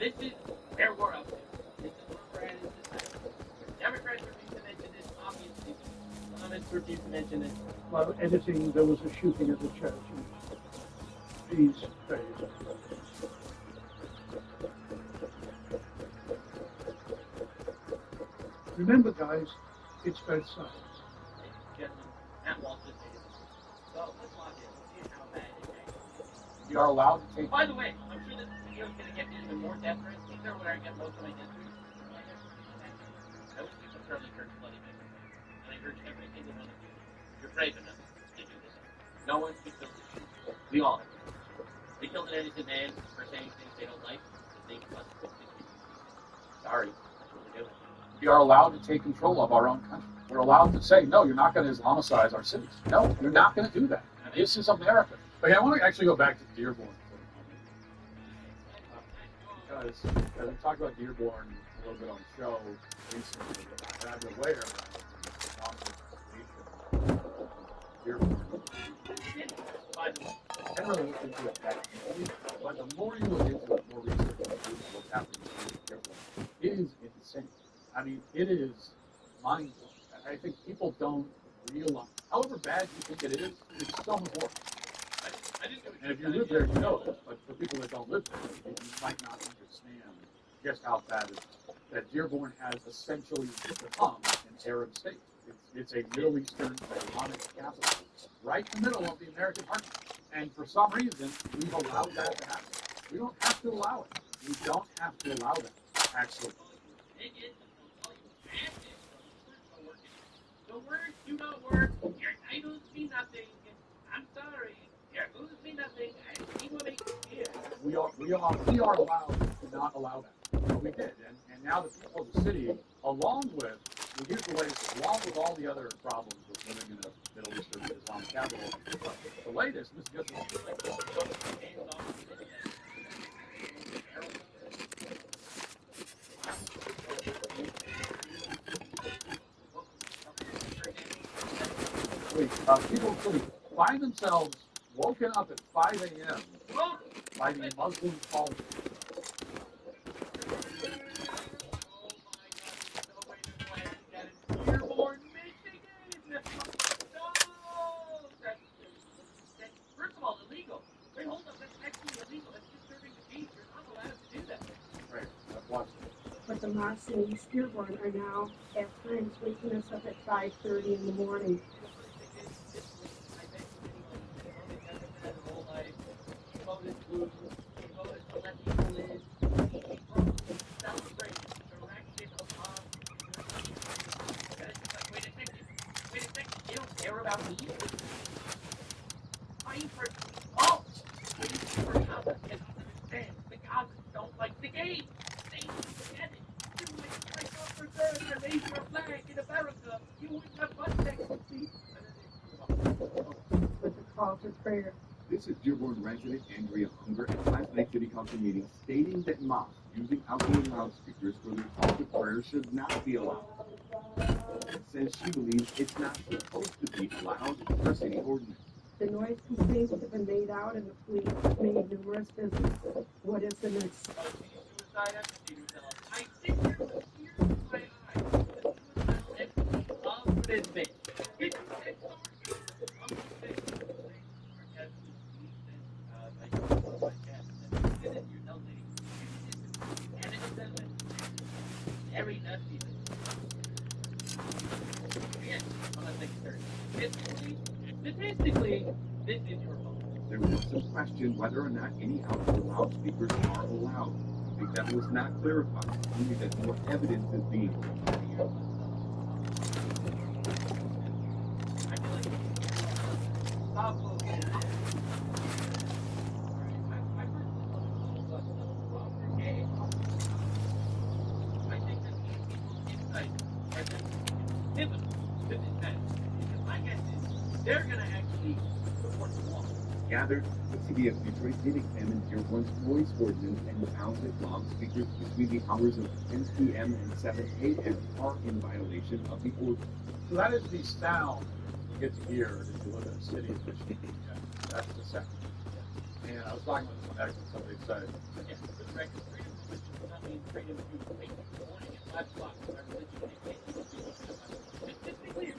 this is where we're up to. This is where we're at in society. Democrats refuse to mention this, obviously. Islamists refuse to mention this. While editing, there was a shooting at the church. These days. Remember, guys, it's both sides. You are allowed to take. By the way, I'm sure this video is going to get even more desperate. These are where I get most of my history. I wish we could Charlie Kirk's bloody victim. And I urge every single one of you, if you're brave enough to do this. No one should kill this shooter. We all have to. We killed an innocent man for saying things they don't like. They must kill this shooter. Sorry, that's what we're doing. We are allowed to take control of our own country. We're allowed to say, no, you're not going to Islamicize our cities. No, you're not going to do that. This is America. Okay, I want to actually go back to Dearborn for a moment. Because we talked about Dearborn a little bit on the show recently, and I've been aware of Dearborn. I haven't really looked into it that deeply, but the more you look into it, more research you do what's happening in Dearborn. It is insane. I mean, it is mind-blowing. I think people don't realize, however bad you think it is, it's so important. And if you live there, you know this. But for people that don't live there, you might not understand just how bad it is. That Dearborn has essentially become an Arab state. It's a Middle Eastern Islamic capital, right in the middle of the American heartland. And for some reason, we've allowed that to happen. We don't have to allow it. We don't have to allow that, actually. The words do not work. Your titles mean nothing. I'm sorry. Your moves mean nothing. I need to make it clear. We are allowed to not allow that. But we did. And now the people of the city, along with all the other problems with living in a Middle Eastern Islamic capital, the latest, this is just people find themselves woken up at 5 a.m. by the Muslim calling. First of all, illegal. Wait, hold up, that's actually illegal. That's disturbing the peace. You're not allowed to do that. Right, I've watched it. But the mosques in East Dearborn are now at times waking us up at 5:30 in the morning. Prayer. This is Dearborn resident Andrea Hunger at last night's City Council meeting stating that mosques using outdoor loudspeakers for their calls to prayer should not be allowed. Says she believes it's not supposed to be allowed per city ordinance. The noise complaints have been made out and the police have made numerous visits. What is the next step? I think you're with tears in my eyes. The suicidal empty Every nutty. Again, I'm not thinking statistically, this is your fault. There was some question whether or not any outdoor loudspeakers are allowed. I think that was not clarified, only that more evidence is being provided. They're going to actually report the law. Gathered, the CBS Detroit did examine Dearborn's noise ordinance and found that loudspeakers between the hours of 10 p.m. and 7 a.m. are in violation of the ordinance. So that is the sound you get to hear if you live in a city of Michigan. That's the sound. And I was talking about this one and somebody said, freedom to wake in the morning at 5 o'clock. My religion dictates you must be woken at 5 o'clock. Just to be clear.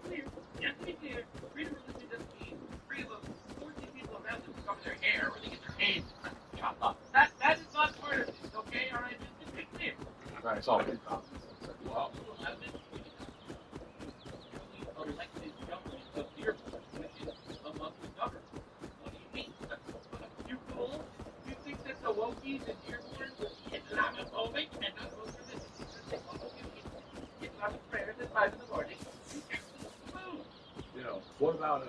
Clear. Just to be clear, freedom of religion doesn't mean freedom of forcing people around them to cover their hair or they get their hands chopped off. That is not part of this, okay? All right, just to be clear. Right, it's all pretty common. Well, I live in the elected government of Dearborn, which is a Muslim government. What do you mean? You fool? You think that the wokies in Dearborn is Islamophobic and not most religious because they want you to Islamic prayers at 5 in the morning? You absolute fool! You know, what about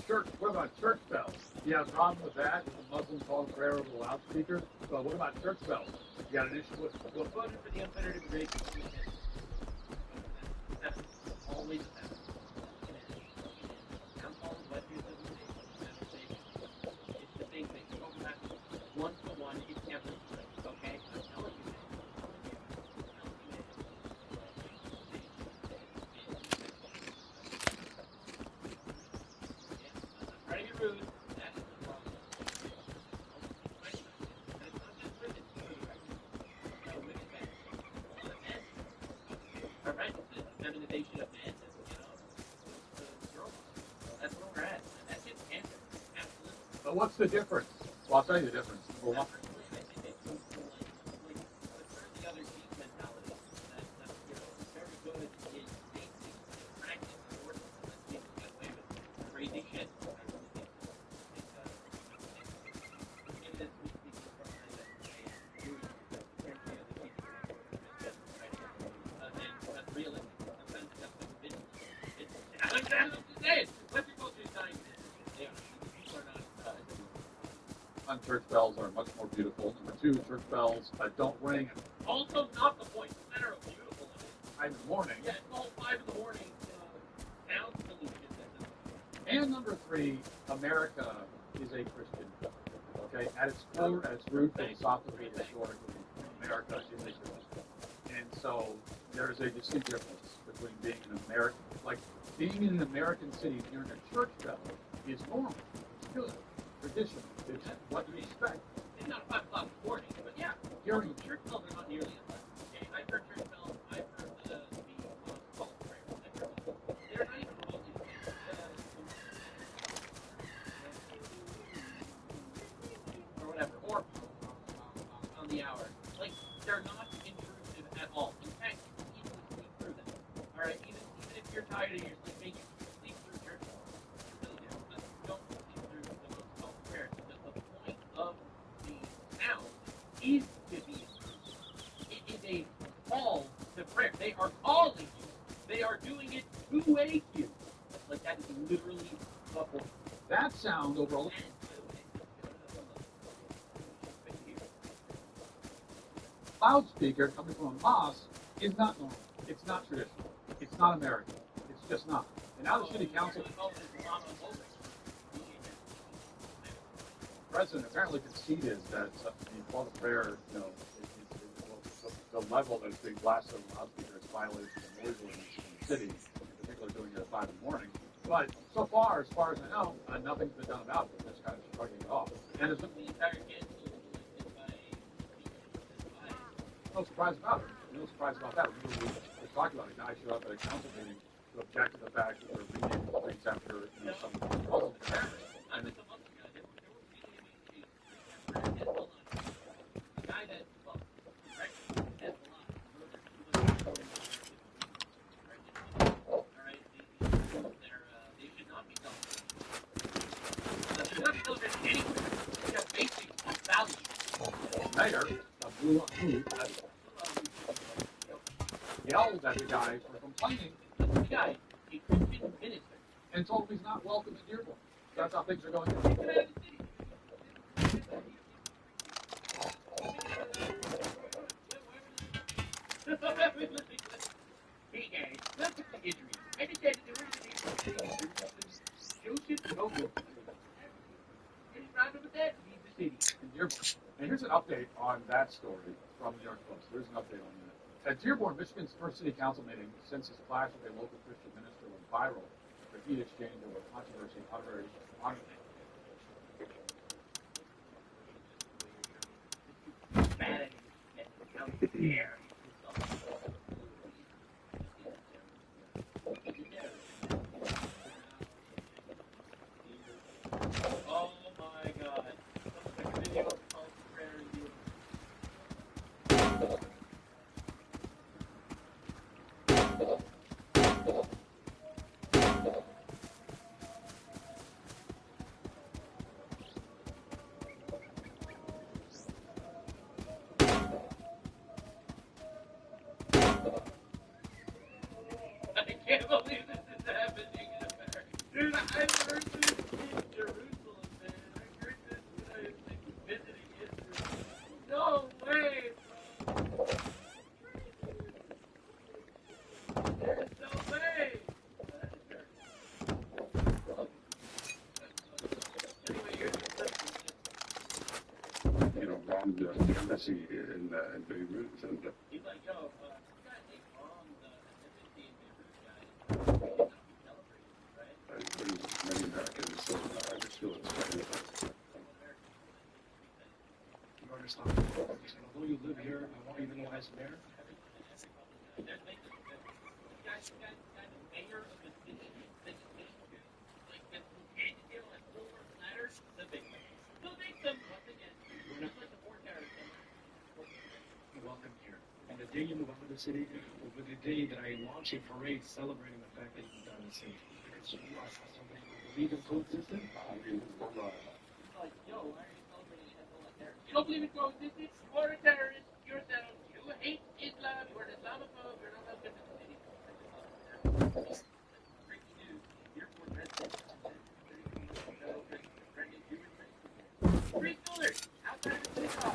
church? What about church bells? You have a problem with that? If a Muslim calls prayer over the loudspeaker? But what about church bells? You got an issue with? Well, voted for the unfettered immigration. That's always a fact. Downfall of Western civilization. It's the same thing. Go back one to one. It's never good. Okay? I'm telling you this. I'm trying to be rude. That is the problem. And it's not just women. No, women men. Men. All right? The feminization of men. You know, the girl. That's where we're at. And that's just cancer. Absolutely. But what's the difference? Well, I'll tell you the difference. Number one. Church bells are much more beautiful. Number two, church bells don't ring Also, not the point. It's a matter of beautiful. in the morning. Yeah, it's all 5 in the morning. Sound pollution. And number three, America is a Christian country. Okay, at its core, at its root, philosophically, historically, America is a Christian. And so there is a distinct difference between being an American, like being in an American city and hearing a church bell is normal, it's good, traditional, it's what you expect. It's not 5 o'clock in the morning, but yeah, Hearing church bells are not nearly as loud. Okay, I've heard church bells. I've heard the call to prayer. I've heard them. They're not even remotely or whatever, or on the hour. Like they're not intrusive at all. In fact, you can easily sleep through them. All right, even if you're tired and you're sleeping, you can sleep through church bells. You really do. But don't sleep through the call to prayer because the point of the sound is to be. It is a call to prayer. They are calling you. They are doing it to wake you. Like that is literally the point. that sound overall. Loudspeaker coming from a mosque is not normal. It's not traditional. It's not American. It's just not. And now the city council president apparently conceded that the call to prayer, you know, the level that it's being blasted on the loudspeaker is violation of the noise ordinance in the city, in particular doing it at 5 in the morning. But so far as I know, nothing's been done about it. They're just kind of shrugging it off. And there's the entire cancel by no surprise about it. No surprise about that. We were talking about it. A guy showed up at a council meeting to object to the fact that they're reading things after some Muslim parents. And the guy that they should not be celebrated. They should not be celebrated anywhere. They have basic values. mayor of Blue yelled at the guy for complaining The guy, a Christian minister, and told him he's not welcome in Dearborn. That's how things are going. kicked him out of the city. Hey guys, welcome to Israel. I decided to work in Israel. Joseph Noble. City. in Dearborn. And here's an update on that story from New York Post. There's an update on that. At Dearborn, Michigan's first city council meeting since his clash with a local Christian minister went viral. The heat exchange over controversy honorary honor. Bad at it. How dare Oh my god. Someone took a video of Paul Prayer and you. I can't believe this is happening in America. Dude, I've heard this in Jerusalem, man. I heard this when I was like visiting Israel. No way, bro. There's no way. Anyway, here's the clip. Bombed the embassy in Beirut. And, He's like, yo, you guys ain't bombed the embassy in Beirut, guys. We cannot be celebrating, right? there's many Americans, so I just feel it's kind of You understand? Although you live here, I want you to know as mayor. There's like, you guys, the mayor of the city, like, you know, like silver platters, the big one. We'll make them once again. Just like the four terrorists. Welcome here. And the day you move out of the city will be the day that I launch a parade celebrating the fact that you've done the city. Because you are somebody who believe in coexistence. I mean, from, He's like, yo, why are you celebrating Hezbollah terror? You don't believe in coexistence? You are a terrorist. You're a terrorist. You hate Islam. You're an Islamophobe. You're not welcome to the city. Breaking news. Dearborn residents. Three schoolers outside of the city hall.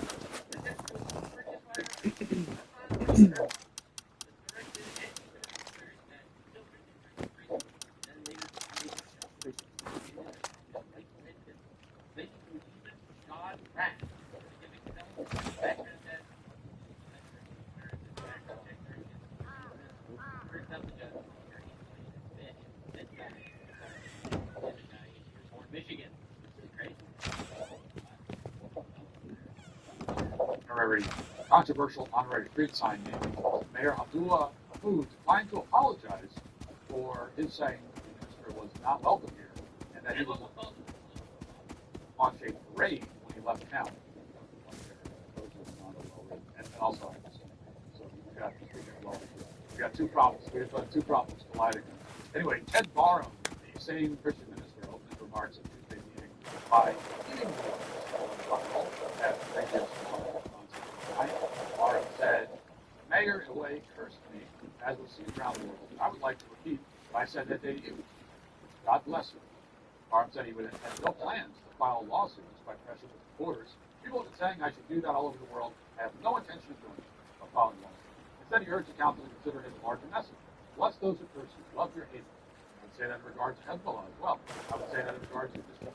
Michigan. Honorary controversial honorary street sign naming Mayor Abdullah Mahmoud declined to apologize for his saying the minister was not welcome here and that he was launch a parade when he left town. And also, so we got two problems. We have two problems colliding. Anyway, Ted Barham, the same Christian minister, opened his remarks at Tuesday meeting by eating Barham said, the mayor in a way cursed me, as was seen around the world. I would like to repeat what I said that day to you. God bless you. Barham said he would have no plans to file lawsuits by pressure with supporters. People have been saying I should do that all over the world. I have no intention of doing it, of filing lawsuits. Instead, he urged the council to consider his larger message. Bless those who curse you. Love your haters. I would say that in regards to Hezbollah as well. I would say that in regards to this.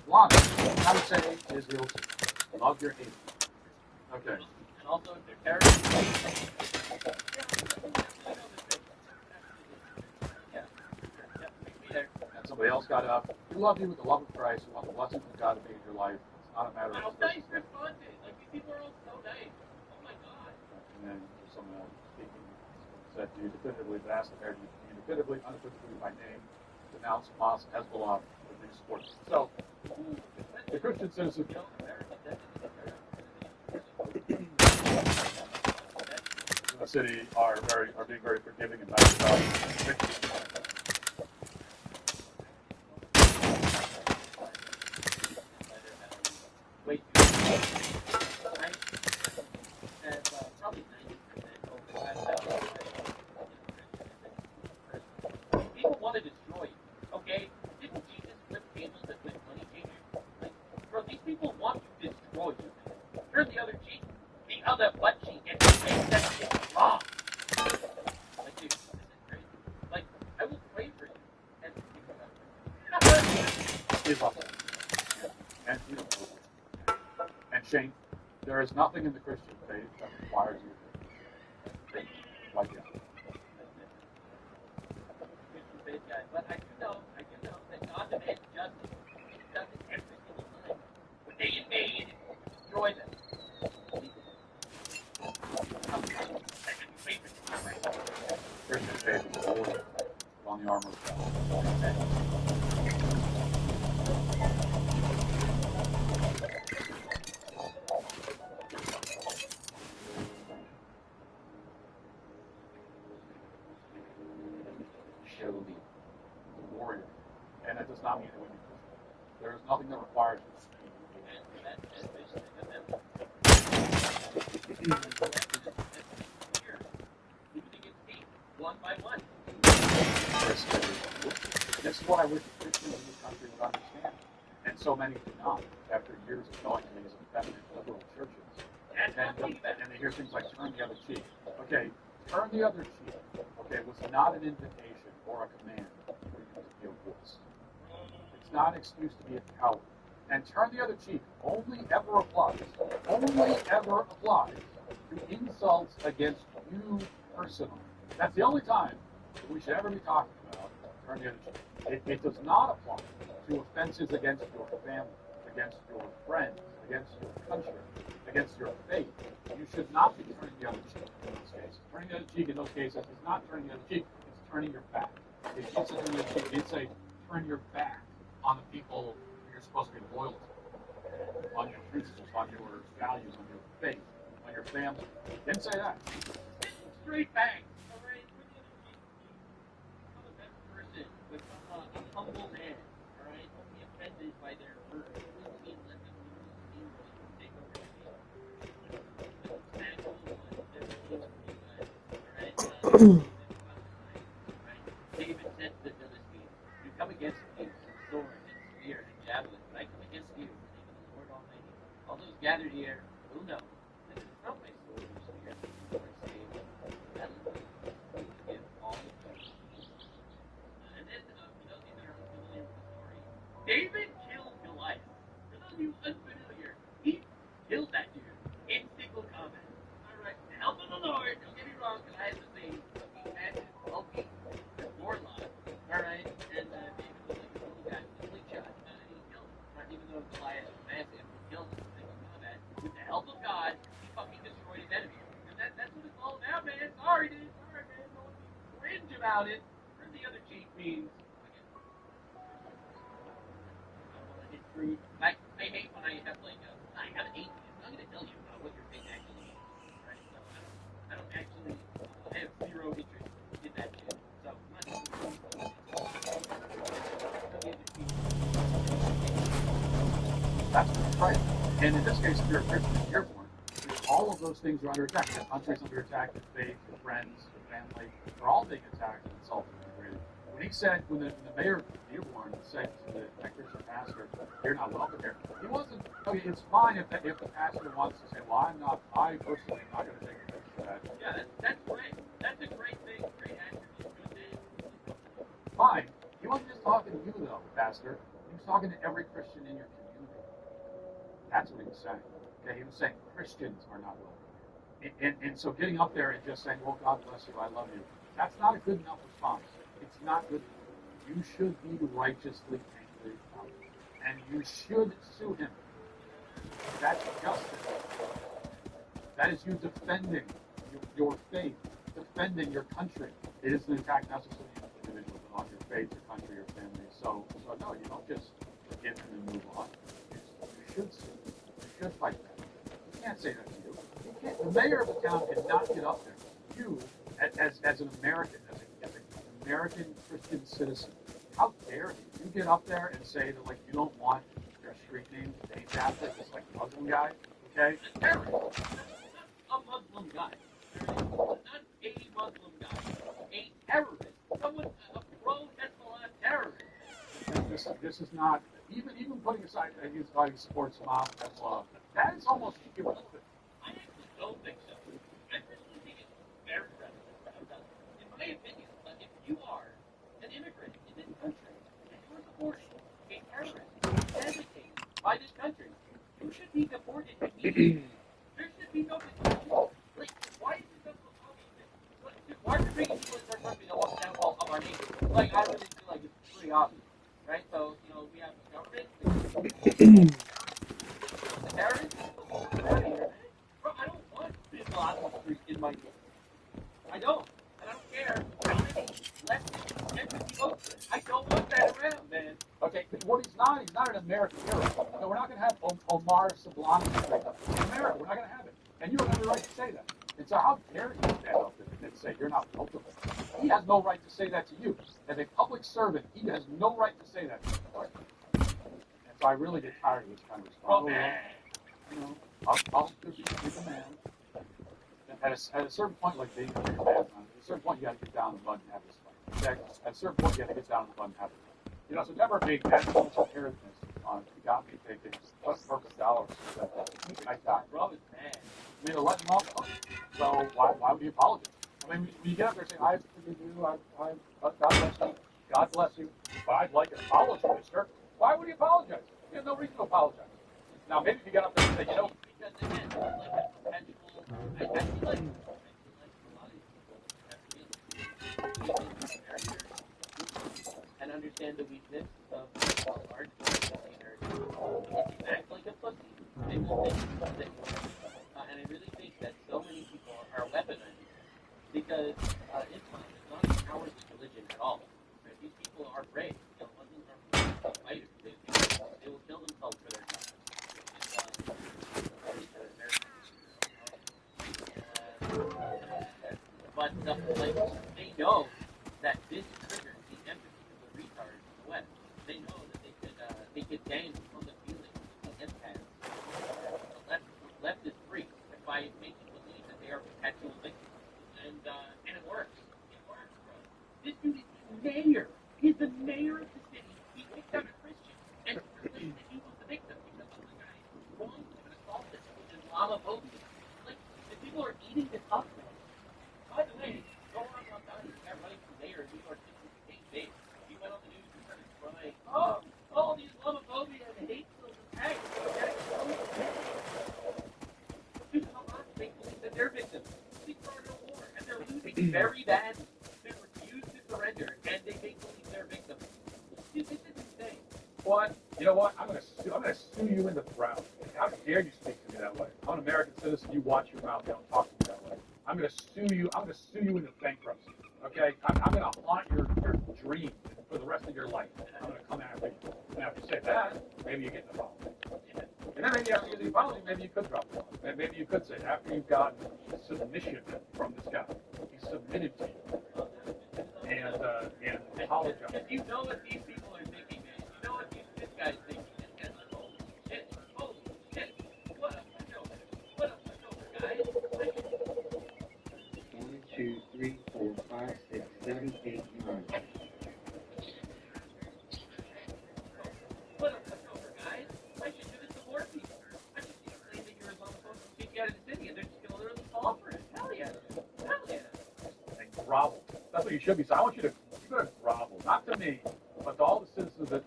One, I would say Israel too. Love your haters. Okay. And also, if they're terrorists, And somebody else got up. We love you with the love of Christ. We want the blessings of God to be in your life. It's not a matter how of nice responded. Like, these people are all so nice. Oh my god. And then someone else speaking said, do you definitively ask the mayor, do you definitively, unequivocally by name, denounce Hamas, Hezbollah, with these supporters? So, the Christian citizen. The city are being very forgiving and nice about it. Wait, probably 90% people want to destroy you, okay? Didn't Jesus flip tables and flip money changers? Like, bro, these people want to destroy you. Turn the other cheek. The other butt cheek and say that shit's wrong. Like, dude, this is crazy. Like, is up there. And, you know, and Shane, there is nothing in the Christian faith that requires you to think like that. Christian faith guy. But I do know that God demands justice. He does it every single time. When they invade, destroy them. Christian faith is always on the armor of God. Show me. The warrior. And that does not mean it would be Christian. There is nothing that requires you. One by one. This is what I wish Christians in this country would understand. And so many do not, after years of going to these effeminate liberal churches. And they hear things like turn the other cheek. Okay, turn the other cheek, okay, was not an invitation or a command for you to be a wuss. It's not an excuse to be a coward. And turn the other cheek only ever applies to insults against you personally. That's the only time that we should ever be talking about turn the other cheek. It does not apply to offenses against your family, against your friends, against your country, against your faith. You should not be turning the other cheek in those cases. Turning the other cheek in those cases is not turning the other cheek, it's turning your back. It's a turn the other cheek, it's a turn your back on the people you're supposed to be loyal to, on your principles, on your values, on your faith, on your family. Didn't say that. Straight back. All right. I'm the best person, but I'm a humble man. All right. Don't be offended by their words. It doesn't mean let them use English to take over your name. David said to the Philistines, "You come against me with sword and spear and javelin, but I come against you in the name of the Lord Almighty. All those gathered here will know that it is not my sword or spear or save, that is give all of them." And then, for those of you that are unfamiliar with the story, David killed Goliath. For those of you unfamiliar, he killed that dude in single combat. All right, the help of the Lord. Don't get me wrong, Goliath was a fucking massive, bulky warlock. All right, and David was like a little guy with a slingshot, and he killed him. Right, even though Goliath was massive, he killed him in single combat. With the help of God, he fucking destroyed his enemies. And that's what it's all about, man. Sorry, dude. Sorry, man. Don't be cringe about it. Turn the other cheek means. Truth. I hate when I have like I have an atheist. I'm going to tell you what your faith actually is, right? So I don't actually I have zero interest in that shit. So That's right. And in this case, if you're a Christian in Dearborn, all of those things are under attack. Your country's under attack, your faith, your friends, your family, they're all being attacked and insulted and degraded. When he said, when the mayor of Dearborn said to that Christian pastor, "You're not welcome here," he wasn't. Okay, it's fine if the pastor wants to say, "Well, I personally am not going to take offense to that." yeah, that's great. That's a great thing. Great attribute. Good thing. Fine. He wasn't just talking to you though, pastor. He was talking to every Christian in your community. That's what he was saying. Okay, he was saying Christians are not welcome. And so getting up there and just saying, "Well, God bless you, I love you," that's not a good enough response. It's not good enough. You should be righteously angry about it. And you should sue him. That's justice. That is you defending your faith, defending your country. It is an attack not just on the individual, but on your faith, your country, your family. So no, you don't just forgive him and move on. You should sue. You should fight that. You can't say that to you. The mayor of the town cannot get up there. You, as an American, as an American Christian citizen, how dare you? You get up there and say that like you don't want your street name named after this like Muslim guy, okay? A terrorist. Not a Muslim guy. Not a Muslim guy. A terrorist. Someone a pro-Hezbollah terrorist. This is not even putting aside that he's like supports Hamas, Hezbollah. That is almost irrelevant. I actually don't think so. I personally think it's very relevant. In my opinion, if you are an immigrant in this country and you're supporting a terrorist, being deported immediately. There should be no discussion. Like, why is it so obvious? Why are we bringing people into our country that want the downfall of our nation? Like, I really feel like it's pretty obvious, right? So, we have the government, the terrorists, bro, I don't want Bin Laden in my nation. I don't. And I don't care how many leftist empathy votes. I don't want that around, man. Okay, what he's not an American hero. No, we're not going to have Omar Sublami in America. We're not going to have it. And you don't have the right to say that. And so how dare you stand up and say you're not culpable? He has no right to say that to you. As a public servant, he has no right to say that to you. And so I really get tired of this kind of response. I'll be a man. At a certain point, like being a man, at a certain point you got to get down in the mud and have this fight. Okay? At a certain point you got to get down in the mud and have this fight. So never being national preparedness on got me taking perfect dollars. I died. Rob is mad. I mean, to let him off. So why would he apologize? I mean, when you get up there and say, I forgive you, God bless you, God bless you, but I'd like an apology, mister. Why would he apologize? He has no reason to apologize. Now, maybe if you get up there and say, because again, it's like a perpetual. I feel like a lot of people have to and understand the weakness of large containers. If you act like a pussy, they will take you to and I really think that so many people are weaponized because Islam is not a cowardly religion at all. Right? These people are brave. Muslims are fighters. They will kill themselves for their God. But they know that this triggers the empathy of the retards in the West. They know that they could dance on the feelings of the empaths. The left is free by making believe that they are perpetual victims, and it works. It works, bro. This dude is the mayor. He's the mayor of the city. He picked out a Christian and claimed that he was the victim because of the guy wrongfully assaulted with Islamophobia. Like the people are eating this up. By the way, go on about it. That running for mayor in New York City, Dave. He went on the news and started crying. Oh, the Islamophobia and hate still attacks. Dude, Hamas, they believe that they're victims. They started a war, and they're losing very badly. They refuse to surrender, and they make believe they're victims. Dude, this is insane. what? You know what? I'm gonna sue you in the ground. How dare you speak to me that way? I'm an American citizen. You watch your mouth. You don't talk to me that way. I'm gonna sue you. I'm gonna sue you into bankruptcy. Okay? I'm gonna haunt your dream for the rest of your life. I'm gonna come after you. Now, if you say that, maybe you get in the problem. And then maybe after you get the apology, maybe you could drop the ball. Maybe you could say, after you've gotten submission from this guy, he submitted to you, and apologize. If you know what these people are thinking, man, you know what this guy's thinking, and like, holy shit, what a pushover, guys. 1, 2, 3, 4, 5, 6, 7, 8, 9. What a pushover, guys. I should do this to more people. I should claim that you're Islamophobe and kick you out of the city, and they're just gonna literally fall for it. Hell yeah. Hell yeah. And grovel. That's what you should be. So I want you to grovel, not to me, but to all the citizens of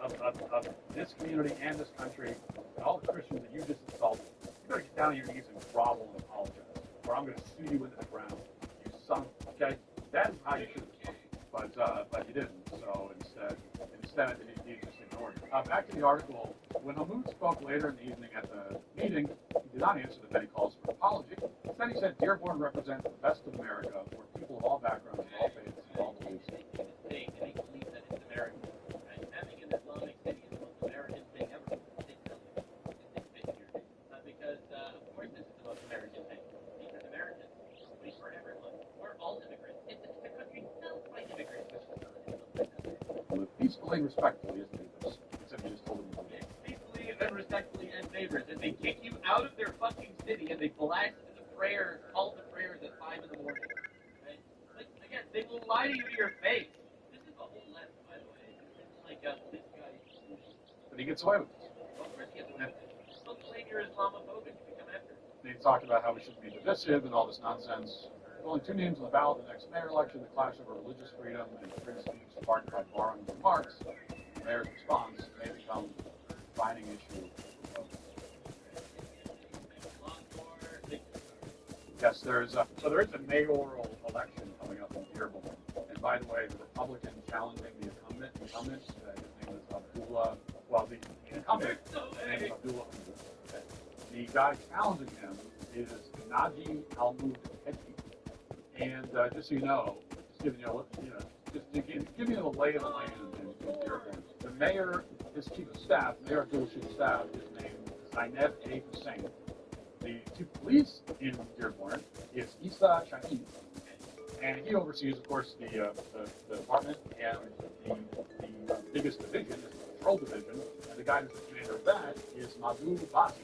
this community and this country, and all the Christians that you just insulted. You better get down on your knees and grovel and apologize, or I'm going to sue you into the ground. You son. Okay, that is how you should respond. But you didn't. So instead, you just ignored it. Back to the article. When Hamoud spoke later in the evening at the meeting, he did not answer the many calls for an apology. Instead, he said Dearborn represents the best of America, where people of all backgrounds, of all faiths, and all beliefs. They believe that it's American. Right? Having an Islamic city is the most American thing ever. Because, of course, this is the most American thing. Because Americans speak for everyone. We're all immigrants. It's a country built by immigrants. Peacefully and respectfully, isn't it? Except you just told them. Peacefully and respectfully and favors. And they kick you out of their fucking city and they blast the prayers, all the prayers at 5 in the morning. Right? Like, again, they will lie to you to your face. This is the whole left, by the way. It's like this guy. But he gets away with it. Of course he gets away with it. Don't claim you're Islamophobic if you come after him. They talked about how we shouldn't be divisive and all this nonsense. With only 2 names on the ballot in the next mayor election, the clash over religious freedom and free speech sparked by borrowing remarks. The mayor's response may become a defining issue. Yes, there is a mayoral election coming up in Dearborn. And by the way, the Republican challenging the incumbent, his name is Abdullah. Well, the incumbent, his name is Abdullah. Okay. The guy challenging him is Naji Al-Mudhedi. And just so you know, just giving you just to give you the lay of the land in Dearborn. The mayor, his chief of staff, Mayor Abdullah's chief of staff, is named Zainab A. Hussein. The chief of police in Dearborn is Issa Shahid, and he oversees, of course, the department, and the biggest division is the patrol division, and the guy who's the commander of that is Madhu Basi.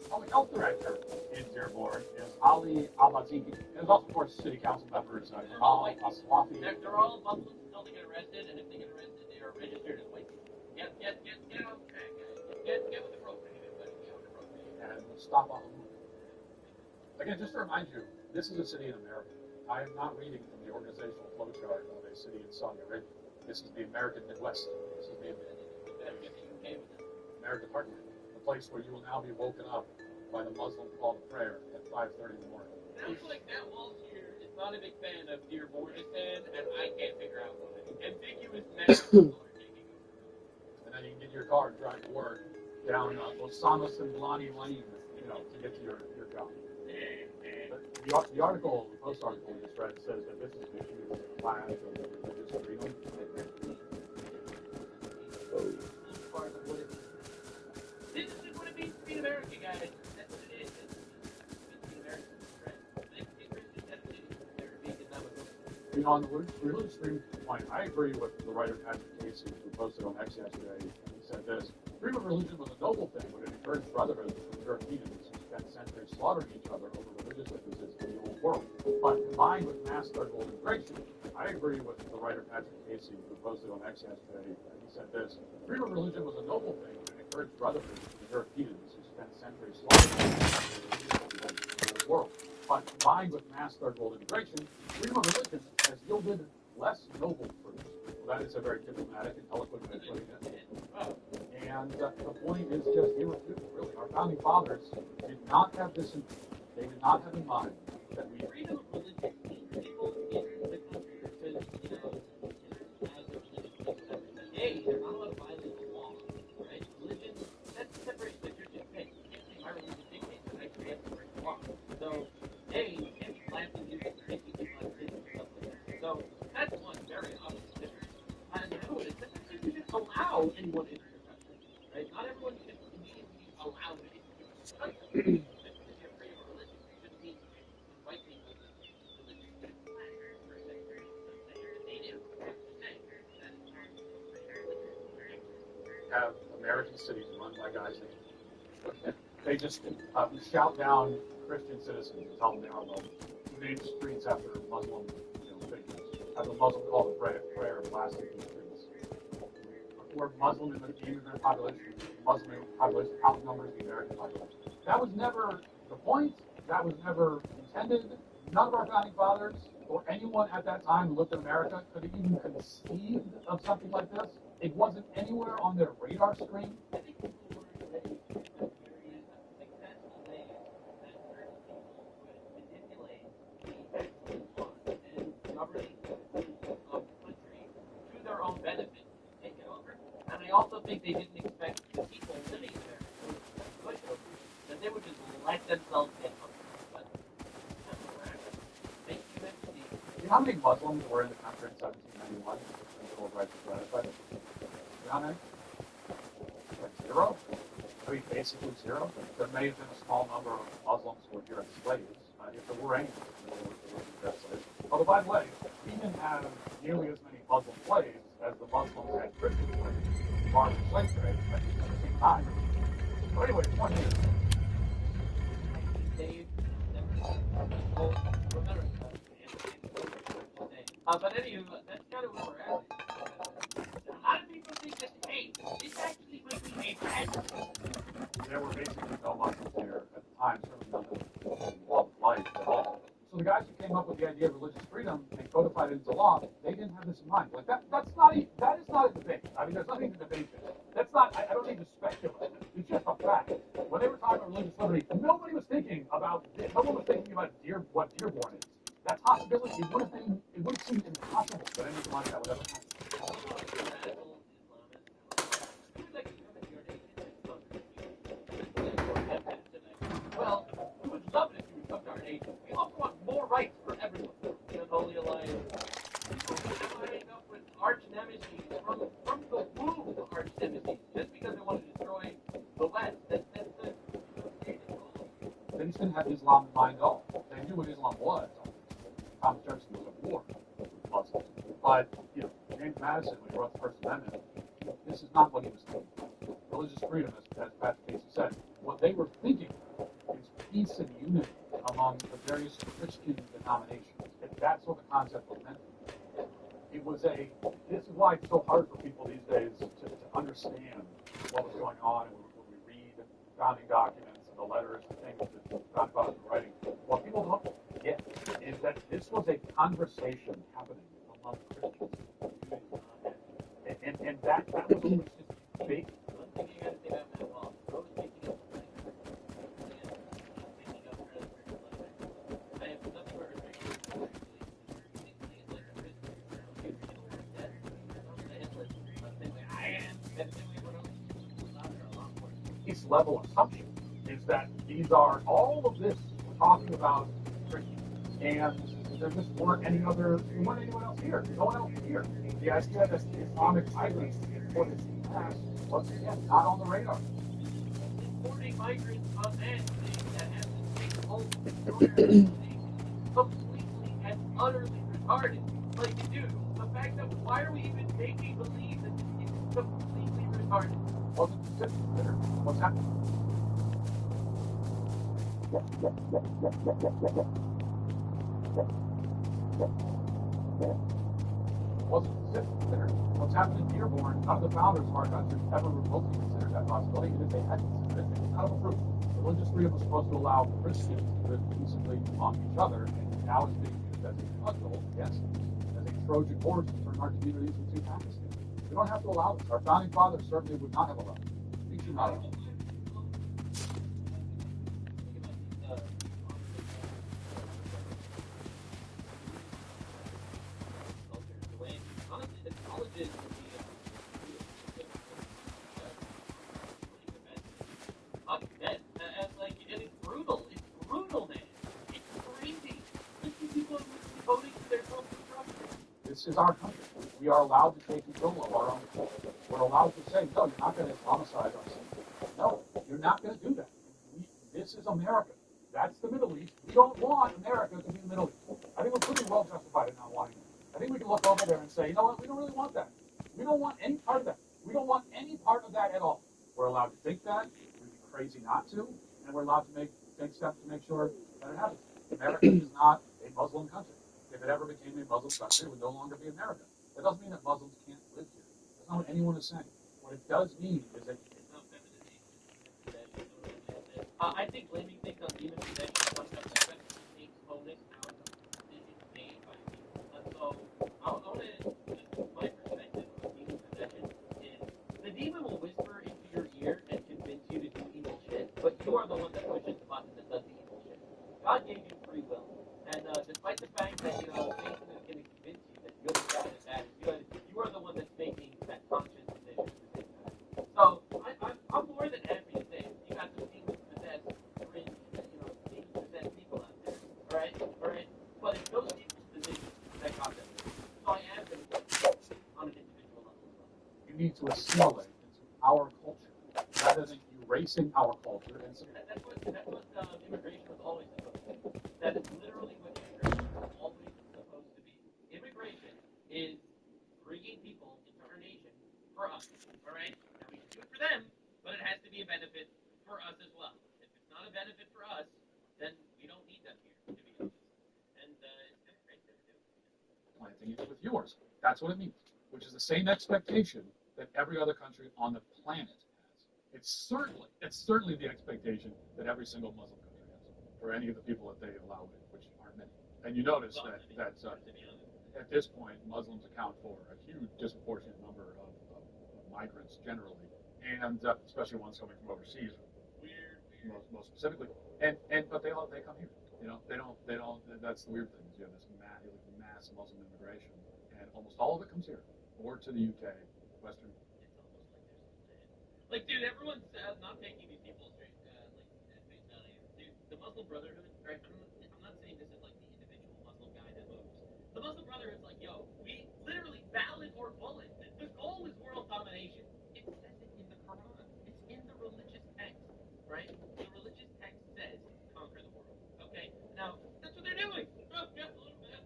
Public health director in Dearborn is Ali Abazigi. And there's also, of course, city council members, Kamal Aswafi. They're all Muslims until they get arrested, and if they get arrested, they are registered as white people. Get on track, guys. Get with the program, everybody. Get with the program. And Mustafa Hamoud. Again, just to remind you, this is a city in America. I am not reading from the organizational flowchart of a city in Saudi Arabia. This is the American Midwest. This is the American heartland, the place where you will now be woken up by the Muslim call to prayer at 5:30 in the morning. Sounds like Matt Walsh here is not a big fan of Dearborn, and I can't figure out why. Ambiguous messages are taking over. And then you can get your car and drive to work down Osama Simblani Lane, to get to your job. But the article, the Post article we just read, says that this is an issue of class and religious freedom. This is what it means to be an American, guys. That's what it is. It's being American. On the religious freedom point, I agree with the writer Patrick Casey, who posted on X yesterday. He said this: freedom of religion was a noble thing when it encouraged brotherhood from Europeans who spent centuries slaughtering each other over religious differences in the old world. But combined with mass struggle and immigration, I agree with the writer Patrick Casey, who posted on X yesterday. He said this: freedom of religion was a noble thing when it encouraged brotherhood from Europeans who spent centuries slaughtering each other in the old world. But combined with mass struggle and immigration, freedom of religion has yielded less noble fruits. Well, that is a very diplomatic and eloquent way of putting it. And the point is just irrefutable, really. Our founding fathers did not have this in mind. They did not have in mind that we... Freedom of religion means people in the country because, as a religious people, A, they're not allowed to violate the law, right? Religion, that's the separation of church and state. You can't say my religion dictates that I create the right law. So, A, you can't be planting music or making people on prison or stuff like that. So, that's one very obvious difference. And the other one is that you should allow anyone into your country, right? Not everyone should immediately be allowed into your country. If you're free of religion, you shouldn't be inviting other religions to per se. They do. have American cities run by guys that they just shout down Christian citizens and tell them they are Muslim. Who name streets after Muslim figures. Have the Muslim call to prayer blasted in the streets. We're Muslim in the immigrant population. Muslim population outnumbers the American population. That was never the point. That was never intended. None of our founding fathers or anyone at that time who looked at America could have even conceived of something like this. It wasn't anywhere on their radar screen. And I also think they didn't expect the people living there that they would just let themselves get hooked. How many Muslims were in the country in 1791 when the Bill of Rights was ratified? How many? Like zero? I mean, basically zero. There may have been a small number of Muslims who were here as slaves. If there were any, there were slaves. Although, by the way, we didn't have nearly as many Muslim slaves as the Muslims had Christian slaves. As far as the slave trade at the same time. So anyway, the point is, but anyway, that's kind of where we're at. A lot of people think that, hey, this actually might be a bad. There were basically no Muslims here at the time, certainly none in public life at all. So the guys who came up with the idea of religious freedom and codified it into law, they didn't have this in mind. Like that is not a debate. I mean, there's nothing to debate there. That's not. I don't need to speculate. It's just a fact. When they were talking about religious liberty, nobody was thinking about this. No one was thinking about what Dearborn is. That possibility, it would have seemed impossible that anything like that would ever happen. Well, we would love it if you would come to our nation. We also want more rights for everyone. The Unholy Alliance. People lining up with arch nemesis from the womb of arch nemesis just because they want to destroy the West. That's the They just didn't have Islam in mind at all. They knew what Islam was. Thomas Jefferson was a war with Muslims. But, James Madison, when he wrote the First Amendment, this is not what he was thinking. Religious freedom, as Patrick Casey said, what they were thinking is peace and unity among the various Christian denominations. And that's what the concept was meant. It was this is why it's so hard for people these days to understand what was going on and when we read founding documents and the letters and things that John Fox was writing. What people don't get is that this was a conversation happening among Christians. And that was just big. one thing you got to say about Matt Wall. Always making up the I have nothing but respect for him. This level assumption is that these are all of this we're talking about Christians, and there just weren't anyone else here. No one else here. The idea that the Islamic migrants for this past was again not on the radar. Importing migrants on land that has to take hold completely and utterly retarded. Like, dude, the fact that why are we even making believe that this is completely retarded? Wasn't considered. What's happening? Wasn't considered. What's happened in Dearborn, none of the founders of our country ever remotely considered that possibility. And if they had considered it, it's not of a proof. Religious freedom was supposed to allow Christians to live peaceably among each other, and now it's being used as a cudgel against as a Trojan horse to turn our communities into Pakistan. We don't have to allow this. Our founding fathers certainly would not have allowed it. We should not allow it. And it's brutal. It's brutal, man. It's crazy. 50 people voting for their self-destruction. This is our country. We are allowed to take control of our own culture. We're allowed to say, no, you're not going to Islamicize our city. No, you're not going to do that. This is America. That's the Middle East. We don't want America to be the Middle East. I think we're pretty well justified in not wanting it. I think we can look over there and say, you know what, we don't really want that. We don't want any part of that. We don't want any part of that at all. We're allowed to think that. We'd be crazy not to. And we're allowed to take steps to make sure that it happens. America is not a Muslim country. If it ever became a Muslim country, it would no longer be America. That doesn't mean that Muslims can't live here. That's not what anyone is saying. What it does mean is that It's not feminization. I think blaming things on demon possession is one of the takes onus out of decisions made by people. And so, I want to, my perspective on demon possession is the demon will whisper into your ear and convince you to do evil shit, but you are the one that pushes the button that does the evil shit. God gave you free will. And despite the fact that, Satan is going to convince you that you're the guy that is good, you are the one that's making that conscious decision to take that. So, I'm more than happy to say you got some demon-possessed, cringe, demon-possessed people out there, alright? But it's those people's decisions that got them there. So I am going to say on an individual level as well. you need to assimilate into our culture rather than erasing our culture. And That's what immigration was always supposed to be. That is literally what immigration was always supposed to be. Immigration is bringing people into our nation for us, alright? Now we can do it for them, but it has to be a benefit for us as well. If it's not a benefit for us, then we don't need them here, to be honest. And it's kind of great that we do. planting it with yours. That's what it means, which is the same expectation that every other country on the planet has. It's certainly the expectation that every single Muslim country has, for any of the people that they allow in, which aren't many. And you notice that at this point, Muslims account for a huge disproportionate number of migrants generally, and especially ones coming from overseas. Weird most specifically, but they come here. They don't. That's the weird thing is you have this mass Muslim immigration, and almost all of it comes here or to the UK, Western. Like, dude, everyone's not taking these people straight, at face value. Dude, the Muslim Brotherhood, right? I'm not saying this is like the individual Muslim guy that moves. The Muslim Brotherhood's like, yo, we literally ballot or bullet. The goal is world domination. It says it in the Quran. It's in the religious text, right? The religious text says conquer the world. Okay? Now, that's what they're doing. Oh, yeah, a little bit.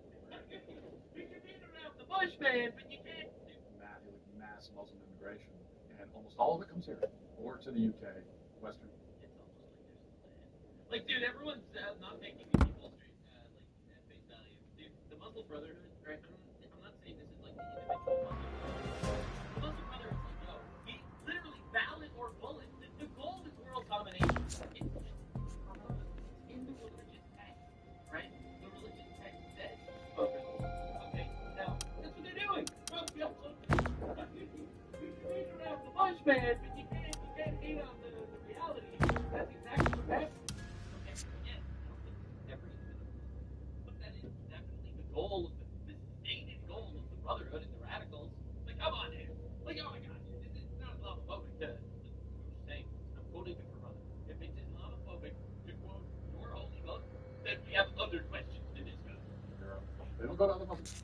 You can beat around the bush, man, but you can't. Mass Muslim immigration, and almost all of it comes here or to the UK, Western. It's almost like dude, everyone's not taking these people straight, at face value. Dude, the Muslim Brotherhood, right? I'm not saying this is like the individual Muslim guy. The Muslim Brotherhood's like, yo, we literally ballot or bullet. The goal is world domination. It's in the religious text, right? The religious text says conquer the world. Okay, now that's what they're doing. You can read around the bush, man, but you can't hate on the reality. That's exactly what's happening. Okay, yeah, I don't think every individual, but that is definitely the goal of the stated goal of the Brotherhood and the radicals. Like, come on, dude. Like, oh my God, dude, it's not Islamophobic to say. I'm quoting the Quran. If it's Islamophobic to quote your holy book, then we have other questions to discuss. They don't go to other Muslims.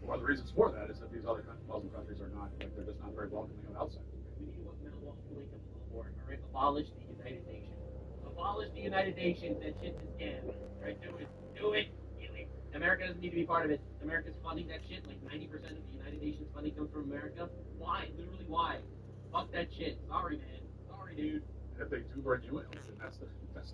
One of the reasons for that is that these other Muslim countries are not, like, they're just not very welcoming of outsiders. We need to wake up a little more. All right, abolish the United Nations. Abolish the United Nations. That shit's a scam. Right, do it. Do it. America doesn't need to be part of it. America's funding that shit. Like 90% of the United Nations funding comes from America. Why? Literally, why? Fuck that shit. Sorry, man. Sorry, dude. And if they do bring you in, and that's the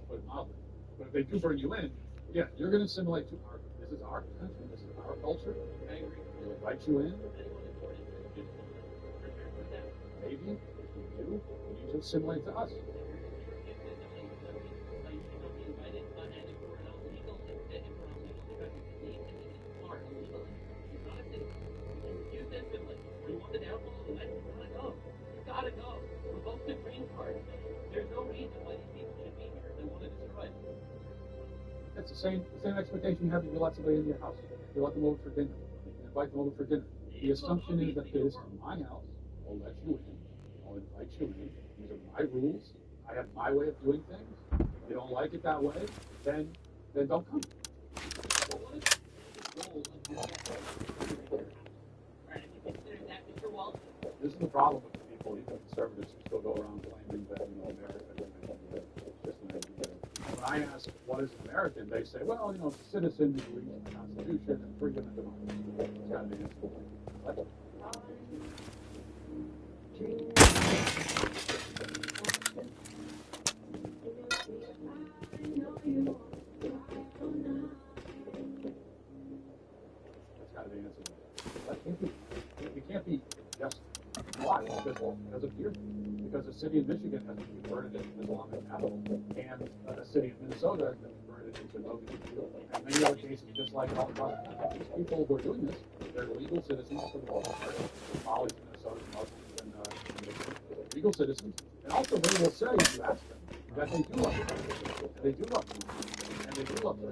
put it mildly. But if they do bring you in, yeah, you're going to assimilate to our. This is our country. This is our culture. I agree. They invite you in. Anyone important is just prepare for that. Maybe if you do, you need to assimilate to us. Gotta go. Revoke the green card. There's no reason why these people should be here. They want to destroy it. It's the same expectation you have if you let somebody into your house. You let them over for dinner. You invite them over for dinner. The assumption is that this is my house. I'll let you in. I'll invite you in. These are my rules. I have my way of doing things. If you don't like it that way, then don't come. Well, what is the goal of your right? If you consider that Mr. Walsh. This is the problem with the people, even conservatives, who still go around claiming that America is just an idea. When I ask what is an American, they say, well, citizens who read the Constitution and freedom and democracy. It's got to be answered. What? That's got to be answered. It can't be just why? Because of here. Because a city in Michigan has been converted into Islamic capital, and a city in Minnesota has been converted into no big deal. And many other cases, just like all across the country, these people who are doing this, they're legal citizens for the most part. Molly's Minnesota, Muslims, and legal citizens. And also, they will say, if you ask them, that they do love the country, and they do love people, and they do love their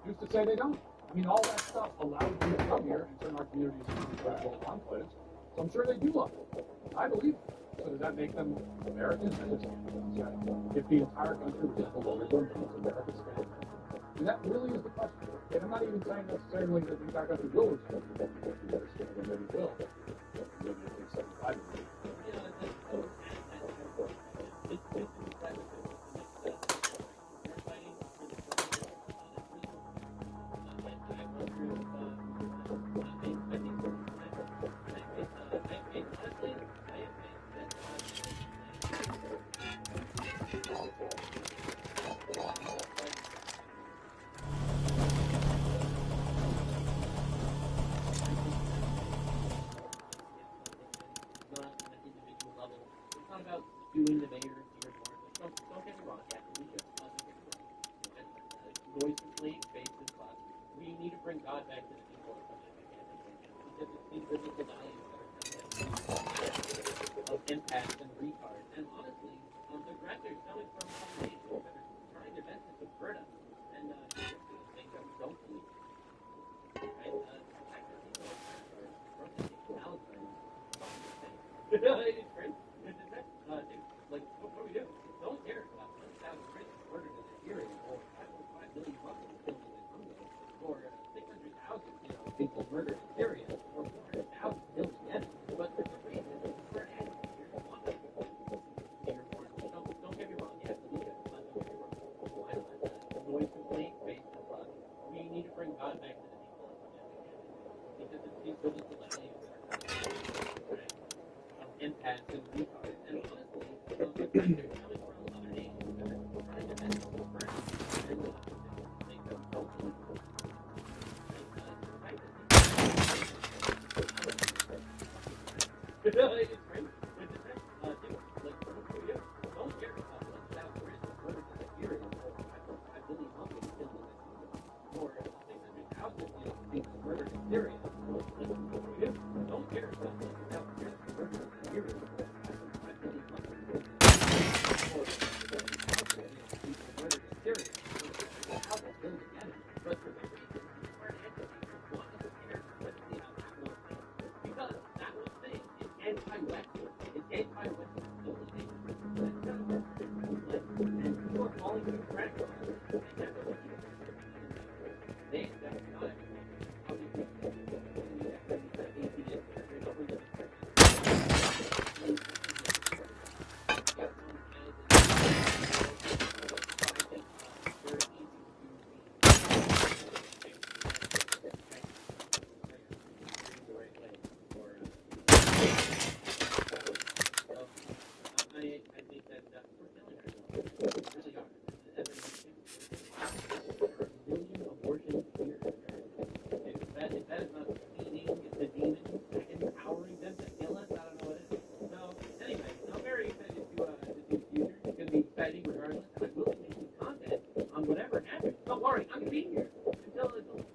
Used to say they don't. I mean, all that stuff allows you to come here and turn our communities into incredible enclaves. So I'm sure they do love it. I believe it. So does that make them Americans? If the entire country was just a lower than America's standard. And that really is the question. And I'm not even saying necessarily that the entire country will respect the years, maybe it will. Maybe it takes 75 years. Doing the mayor here more. Don't get me wrong, yeah, we should. biblical values of empaths and retards. And honestly, the aggressors coming from other nations that are trying their best to subvert us and things that we don't believe in. Right? Actually, people are protesting Palestine. It's crazy. Dude, like, what do we do? No one cares about 1,000 Christians murdered in Syria, or 5.5 million Muslims killed in Congo, or 600,000 people murdered in Syria, or 400,000 killed in Yemen. But for some reason, we're asking here to want us to hear more. Don't get me wrong. Yes, don't get me wrong. Why not? The noise complaint based on love. We need to bring God back to the people because it's these biblical values that are right? Empaths and retards. And honestly, they're coming from other nations that are trying to bend the burn and things that we don't believe in. It's great. It's the fact, dude, like, what do we do? Don't care about 1,000 Christians murdered in Syria, or 5.5 million Muslims killed in Congo, or 600,000 people murdered in Syria. Like, what do we do? Don't care about 1,000 Christians murdered in Syria, or 5.5 million Muslims killed in Congo, or 600,000 people murdered in Syria, or 600,000 killed in Yemen. But for some reason, our ancestors want us to care specifically about that one thing. Because that one thing is anti-Western. It's anti-Western civilization. And people are falling to the crack on it. They accept not everything. Obviously, I think that we're killing ourselves. We really are. As a nation, there are a million abortions here in America. If that is not feeding the demons, empowering them to kill us, I don't know what it is. So, anyway, I'm very excited to see the future. It's going to be exciting regardless, and I will be making content on whatever happens. Don't worry, I'm going to be here until I'm going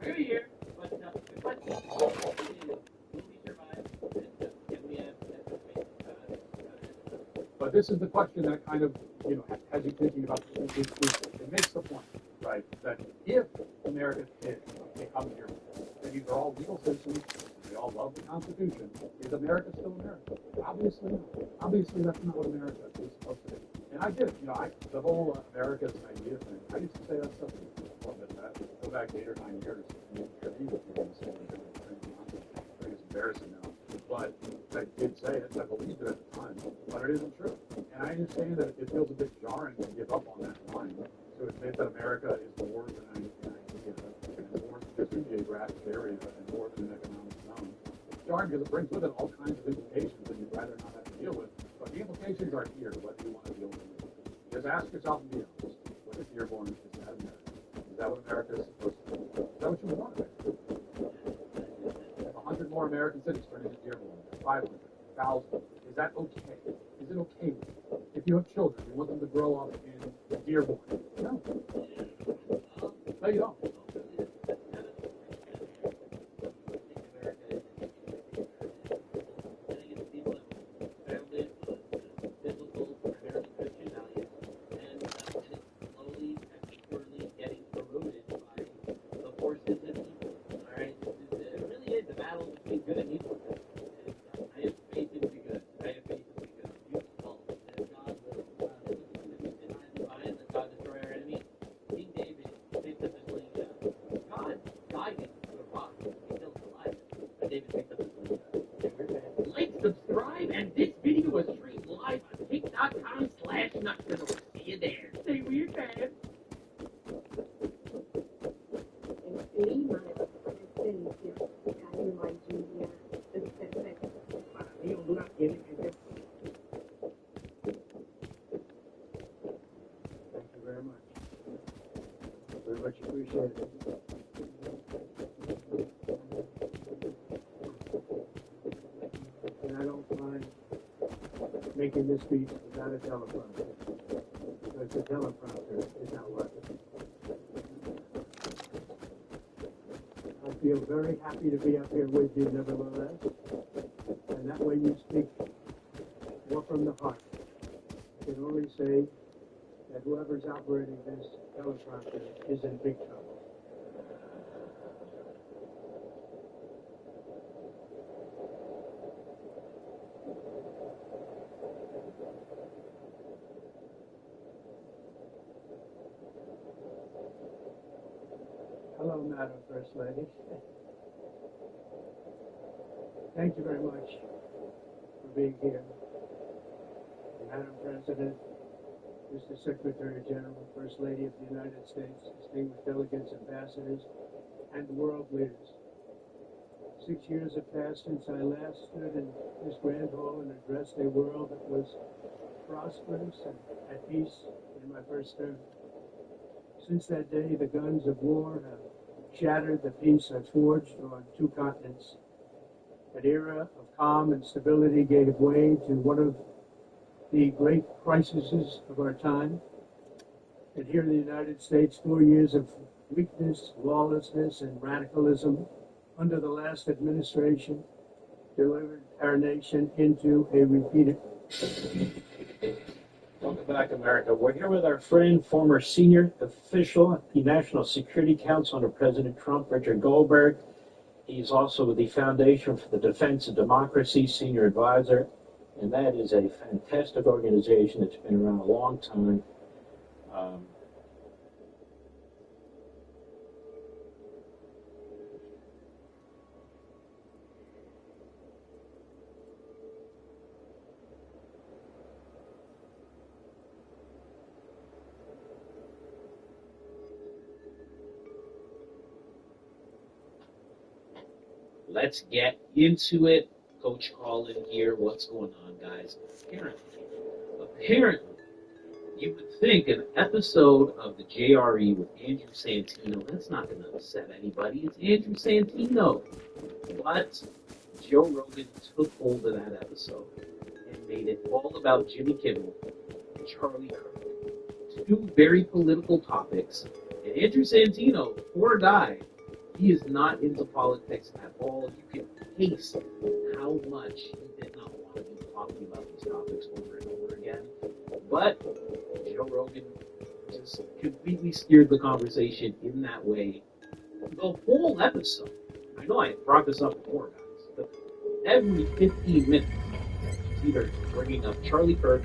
to be here. But the question is, will we survive? And can we have But this is the question that kind of, has you thinking about it makes the point, right, that if America's kids come here, and these are all legal citizens, they all love the Constitution, is America still America? Obviously not. Obviously that's not what America is supposed to be. And I did, the whole America is an idea thing, I used to say that stuff a little bit back, go back 8 or 9 years, it's embarrassing now. But I did say it, I believed it at the time, but it isn't true. And I understand that it feels a bit jarring to give up on that line, to admit that America is more than an idea, and more than just a geographic area, and more than an economic zone. It's jarring because it brings with it all kinds of implications that you'd rather not have to deal with, but the implications are here, whether you want to deal with them. Just ask yourself and be honest, what if Dearborn is that America? Is that what America is supposed to be? Is that what you want? 100 more American cities turn into Dearborn, 500, 1,000. Is that okay? Is it okay with you? If you have children, you want them to grow up in Dearborn? No. No, you don't. Good and evil. I have faith in the good. I have faith in the good. Beautiful. And God will divine, let God destroy our enemies. King David picked up his sling. God guided the rock. He killed Goliath. But David picked up his sling. Like, subscribe, and this video was streamed live on kick.com/nutfiddle. See you there. Stay weird, man. Much appreciated. And I don't mind making this speech without a teleprompter, because the teleprompter is not working. I feel feel very happy to be up here with you nevertheless. And that way you speak more from the heart. I can only say that whoever's operating this teleprompter is in big trouble. Hello, Madam First Lady. Thank you very much for being here. Madam President, Mr. Secretary General, First Lady of the United States, distinguished delegates, ambassadors, and world leaders. 6 years have passed since I last stood in this grand hall and addressed a world that was prosperous and at peace in my first term. Since that day, the guns of war have shattered the peace that's forged on two continents. An era of calm and stability gave way to one of the great crises of our time. And here in the United States, 4 years of weakness, lawlessness, and radicalism under the last administration delivered our nation into a repeated. Welcome back, America. We're here with our friend, former senior official at the National Security Council under President Trump, Richard Goldberg. He's also with the Foundation for the Defense of Democracy, senior advisor, and that is a fantastic organization that's been around a long time. Let's get into it. Coach Colin here. What's going on, guys? Apparently, you would think an episode of the JRE with Andrew Santino, that's not going to upset anybody. It's Andrew Santino. But Joe Rogan took hold of that episode and made it all about Jimmy Kimmel and Charlie Kirk. Two very political topics. And Andrew Santino, poor guy, he is not into politics at all. You can taste how much he did not want to be talking about these topics over and over again. But Joe Rogan just completely steered the conversation in that way. The whole episode, I know I brought this up before, guys, but every 15 minutes, he's either bringing up Charlie Kirk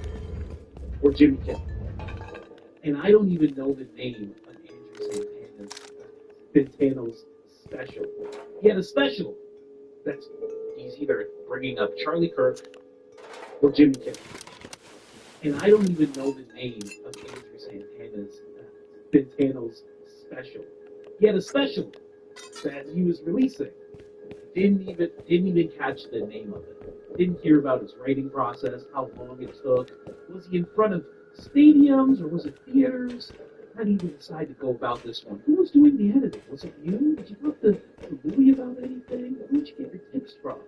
or Jimmy Kimmel. And I don't even know the name of Andrew Santano's special. He had a special that's he's either bringing up Charlie Kirk or Jimmy Kimmel. And I don't even know the name of Andrew Santano's special. He had a special that he was releasing. Didn't even catch the name of it. Didn't hear about his writing process, how long it took. Was he in front of stadiums or was it theaters? How did you decide to go about this one? Who was doing the editing? Was it you? Did you talk to Louis about anything? Who did you get your tips from?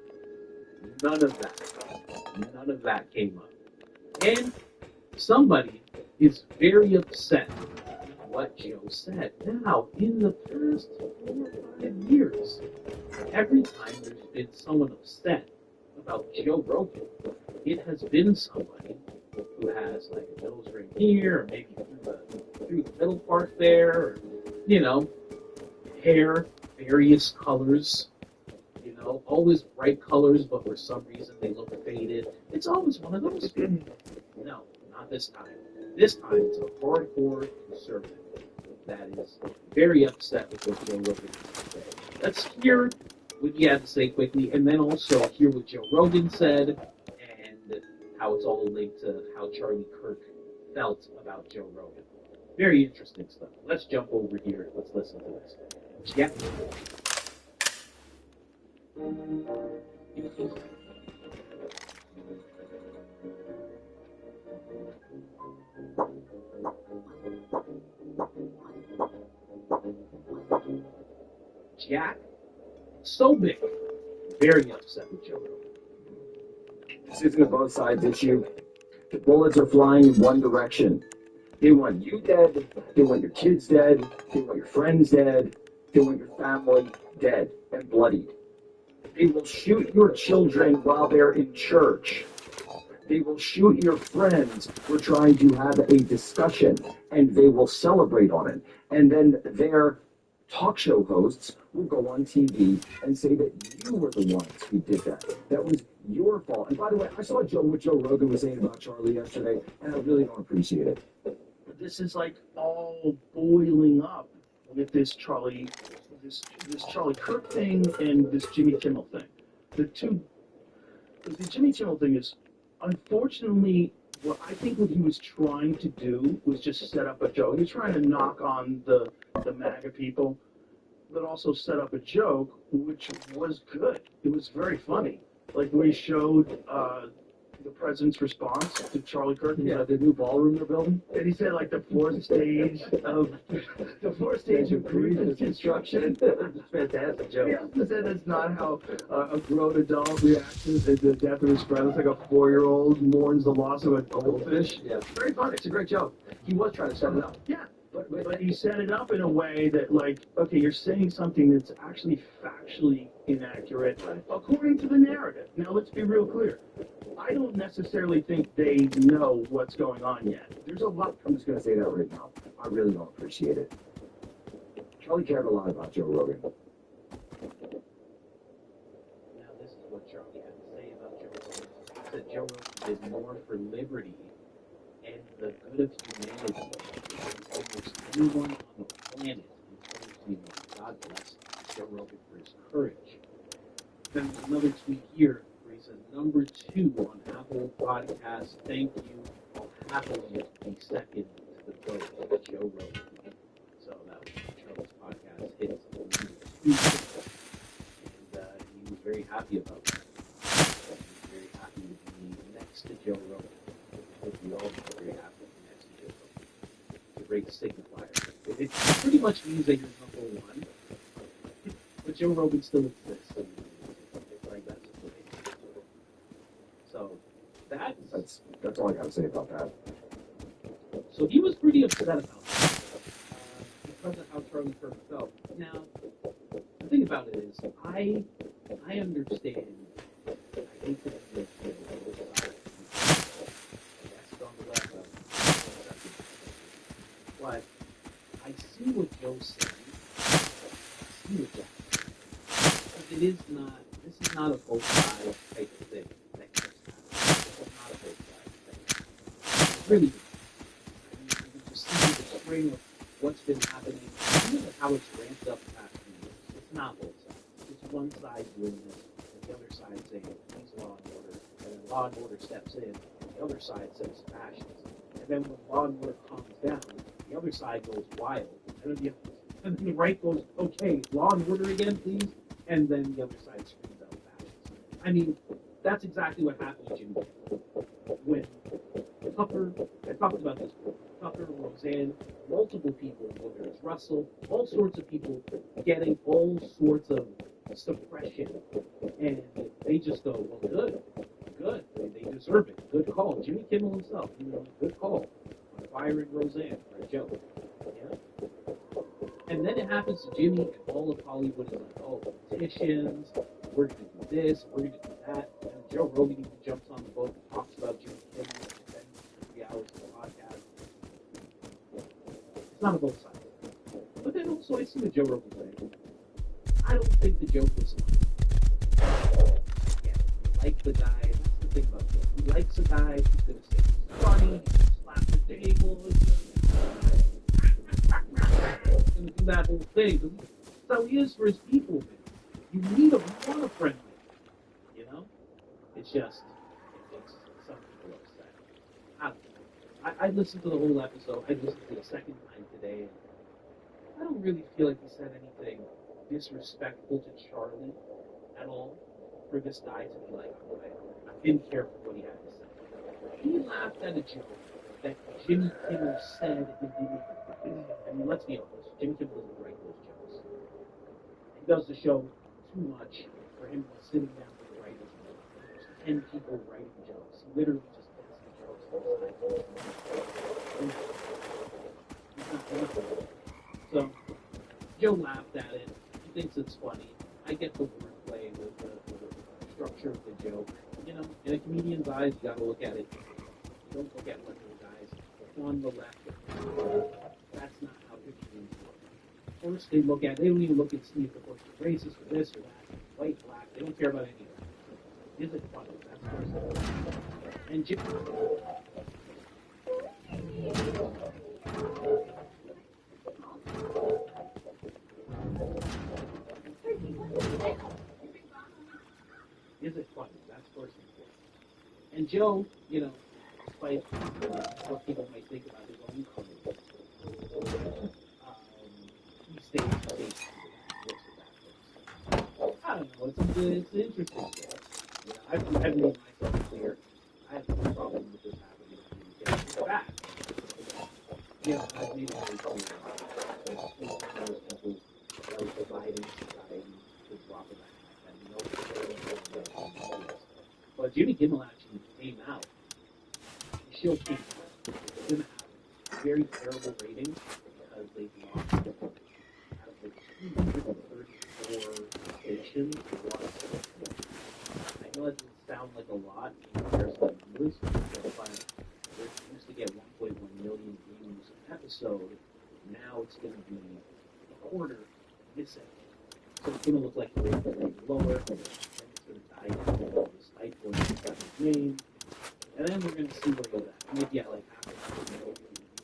None of that. None of that came up. And somebody is very upset with what Joe said. Now, in the past 4 or 5 years, every time there's been someone upset about Joe Rogan, it has been somebody who has like a nose ring here, or maybe through the middle part there, or, you know, hair, various colors, you know, always bright colors, but for some reason they look faded. It's always one of those people. No, not this time. This time it's a hardcore conservative that is very upset with what Joe Rogan has to say. Let's hear what he had to say quickly, and then also hear what Joe Rogan said, and how it's all linked to how Charlie Kirk felt about Joe Rogan. Very interesting stuff. Let's jump over here. Let's listen to this. Yeah. Jack, so big, very upset with Joe Rogan. This isn't a both sides issue. The bullets are flying in one direction. They want you dead, they want your kids dead, they want your friends dead, they want your family dead. and bloodied. They will shoot your children while they're in church. They will shoot your friends who are trying to have a discussion, and they will celebrate on it. And then their talk show hosts will go on TV and say that you were the ones who did that. That was your fault. And by the way, I saw what Joe Rogan was saying about Charlie yesterday, and I really don't appreciate it. This is like all boiling up with this Charlie Kirk thing and this Jimmy Kimmel thing. The Jimmy Kimmel thing is, unfortunately, what he was trying to do was just set up a joke. He was trying to knock on the MAGA people, but also set up a joke, which was good. It was very funny. Like when he showed the president's response to Charlie Kirk, the new ballroom they're building, and he said like the fourth stage of grievous construction. It's a fantastic joke. He said that's not how a grown adult reacts to the death of his friend. It's like a 4-year-old mourns the loss of a goldfish. Yeah, it's very funny. It's a great joke. He was trying to set it up. Yeah. But he set it up in a way that, like, okay, you're saying something that's actually factually inaccurate according to the narrative. Now, let's be real clear. I don't necessarily think they know what's going on yet. There's a lot. I'm just going to say that right now. I really don't appreciate it. Charlie cared a lot about Joe Rogan. Now, this is what Charlie had to say about Joe Rogan. He said Joe Rogan did more for liberty and the good of humanity than almost anyone on the planet, including God bless Joe Rogan for his courage. Then another tweet here where he says, number 2 on Apple Podcasts, thank you. I'll happily be second to the vote of Joe Rogan. So that was Charlie's podcast hits number 2. And he was very happy about that. He was very happy to be next to Joe Rogan. I think we all be very happy to be next to Joe Rogan. It's a great signifier. It pretty much means that you're number 1, but Joe Rogan still exists. And it's like that's great. So that's all I got to say about that. So he was pretty upset about that because of how Charlie Kirk felt. Now, the thing about it is, I understand. I hate to admit that on the left, but I see what Joe's saying. I see what Joe's saying. But it is not. This is not a both sides type of thing. That Kirk's having. This is not a both sides thing. It's really. You can just see the string of what's been happening, even how it's ramped up the past few years. It's not both sides. It's one side doing this, and the other side saying, please law and order, and then law and order steps in, and the other side says fascism. And then when law and order calms down, the other side goes wild, and then the right goes, okay, law and order again, please, and then the other side screams out fascism. I mean, that's exactly what happened to Jimmy Kimmel. When Tucker, I talked about this before, Tucker, Roseanne, multiple people, whether it's Russell, all sorts of people getting all sorts of suppression, and they just go, well, good, they deserve it, good call. Jimmy Kimmel himself, good call on firing Roseanne for a joke, yeah? And then it happens to Jimmy, and all of Hollywood is like, oh, politicians, we're going to do this, we're going to do that, and Joe Rogan even jumps on the boat and talks about Jimmy Kimmel and spends 3 hours of the podcast. It's not a both sides. But then also I see what Joe Rogan saying. I don't think the joke was funny. Yeah, he likes the guy. That's the thing about Joe. He likes a guy. He's going to say it's funny. He's going to slap the table. He's going to do that whole thing. That's how he is for his people, man. You need a want a friend with him, you know? It's just, it makes some people upset. I don't know. I listened to the whole episode. I listened to it a second time today. I don't really feel like he said anything disrespectful to Charlie at all for this guy to be like, oh, I didn't care for what he had to say. He laughed at a joke that Jimmy Kimmel said in the movie. I mean, let's be honest. Jimmy Kimmel doesn't write those jokes. He does the show too much for him to be sitting down with the writers. There's 10 people writing jokes. He literally just gets the jokes on the side. He's not doing it. So, Joe laughed at it. He thinks it's funny. I get the wordplay, the structure of the joke. You know, in a comedian's eyes, you got to look at it. You don't look at what the guys on the left. That's not how comedians work. First, they look at. They don't even look and see if the person's racist or this or that, white, black. They don't care about any of that. Is it funny? That's first. And Jim. Is it funny? That's first and foremost. And Joe, you know, despite what people might think about his own career, he stays safe. I don't know. It's interesting. You know, I've made myself clear. I have no problem with this happening. It's bad. You know, I've made it very clear that people that are dividing society to drop of that. But Jimmy Kimmel actually came out. The show came out. It's going to have very terrible ratings because they've lost out of the 234 stations. I know that doesn't sound like a lot in comparison to numbers, but they used to get 1.1 million views an episode. Now it's going to be a quarter missing. So it's going to look like the ratings are going to be lower, and it's going to die down to this high point of his name. And then we're going to see where it goes at. Maybe at like half a million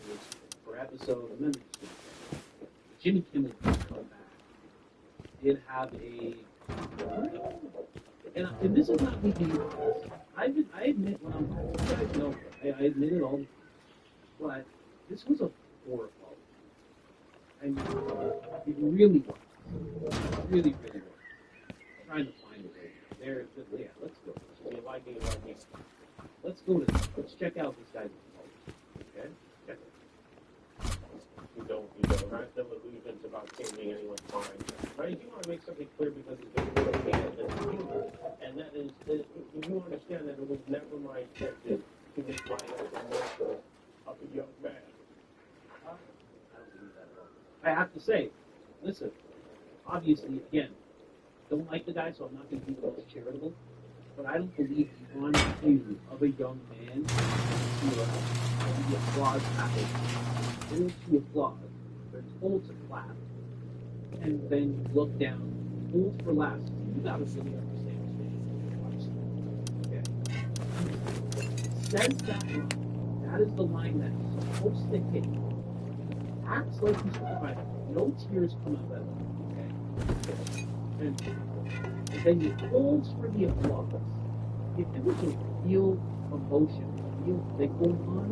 views per episode, and then it's going to Jimmy Kimmel did come back. Did have a and this is not me being honest. I admit when I'm honest. You guys know I admit it all the time. But this was a poor fault. I mean, it really was. Really, really was. I'm trying to find it right now. There, yeah, let's go. Let's go to this. Let's check out this guy's fault. Okay? Check it. You don't have no illusions about changing anyone's mind. But I do want to make something clear because it's been a little bad as a human, and that is that you understand that it was never my intention to make my murder of a young man. I don't believe that at all. I have to say, listen, obviously, again, don't like the guy, so I'm not going to be the most charitable, but I don't believe the on cue of a young man to the applause happens. Told to applaud, they're told to clap, and then you look down, told for laughs. You gotta really understand what's going on. Okay? Says that line. That is the line that's supposed to hit. Acts like he's crying. No tears come out of it. Okay? And then you hold for the applause. If it was a real emotion, a real thing going on,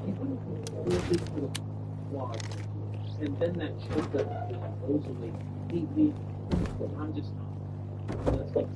he wouldn't hold it for the applause. And then that choke that goes away completely. I'm just not. Let's go.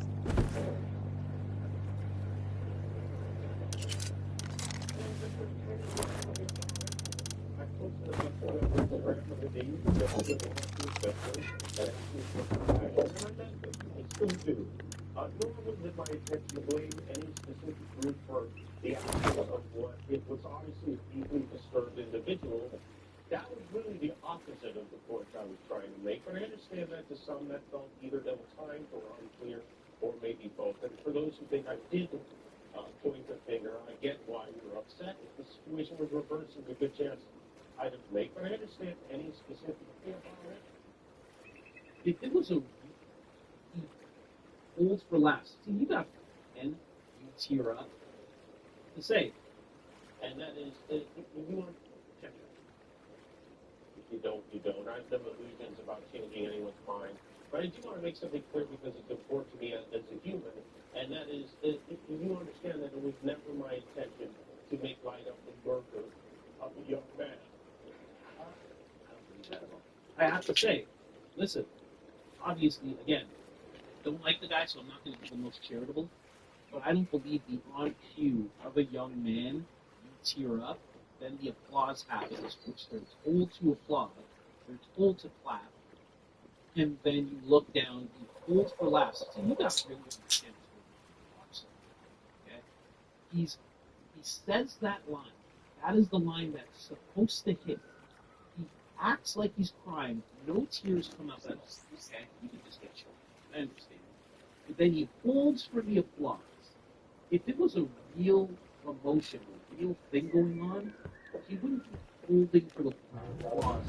Nor was it my intention to blame any specific group for the action of what it was obviously a deeply disturbed individual. That was really the opposite of the point I was trying to make, but I understand that to some that felt either ill-timed or unclear, or maybe both. And for those who think I did point the finger, I get why you're upset. If the situation was reversed, there's a good chance I'd have made, but I understand any specific thing about it. If it was a holds for laughs, see, you got and you tear up to say, and that is, if you want to check it out. If you don't, you don't. I have no illusions about changing anyone's mind. But I do want to make something clear because it's important to me as a human, and that is, if you understand that it was never my intention to make light of the murder of a young man. I don't believe that at all. I have to say, listen, obviously, again, don't like the guy, so I'm not going to be the most charitable, but I don't believe the on cue of a young man, you tear up, then the applause happens, which they're told to applaud, they're told to clap, and then you look down, you hold for laughs. See, you got to really understand this movie. Okay? He says that line. That is the line that's supposed to hit. He acts like he's crying. No tears come out. Okay? You can just get choked. I understand. But then he holds for the applause. If it was a real emotion, a real thing going on, he wouldn't be holding for the applause.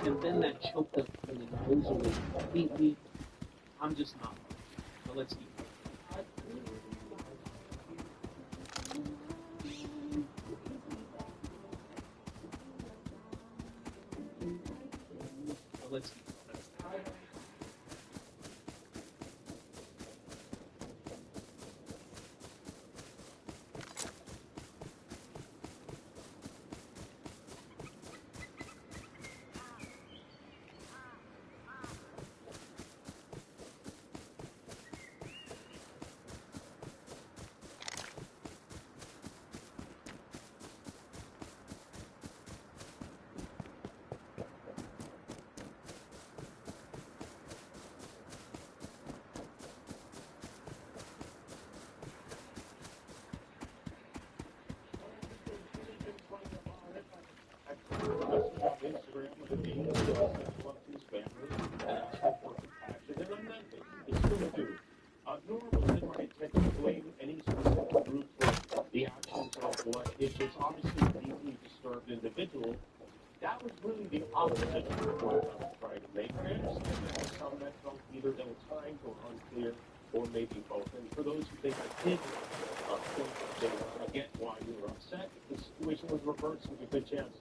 And then that choked up feeling goes away completely. I'm just not. But let's keep going. But let's keep going. Instagram with a name that says he loved his family and asked him for compassion, and I meant it. I still do. Nor was it my intention to blame any specific group for the actions of what it was obviously a deeply disturbed individual. That was really the opposite of the point I was trying to make. I understand there were some that felt either ill-timed or unclear, or maybe both. And for those who think I did think that they get why you were upset, if the situation was reversed, there's a good chance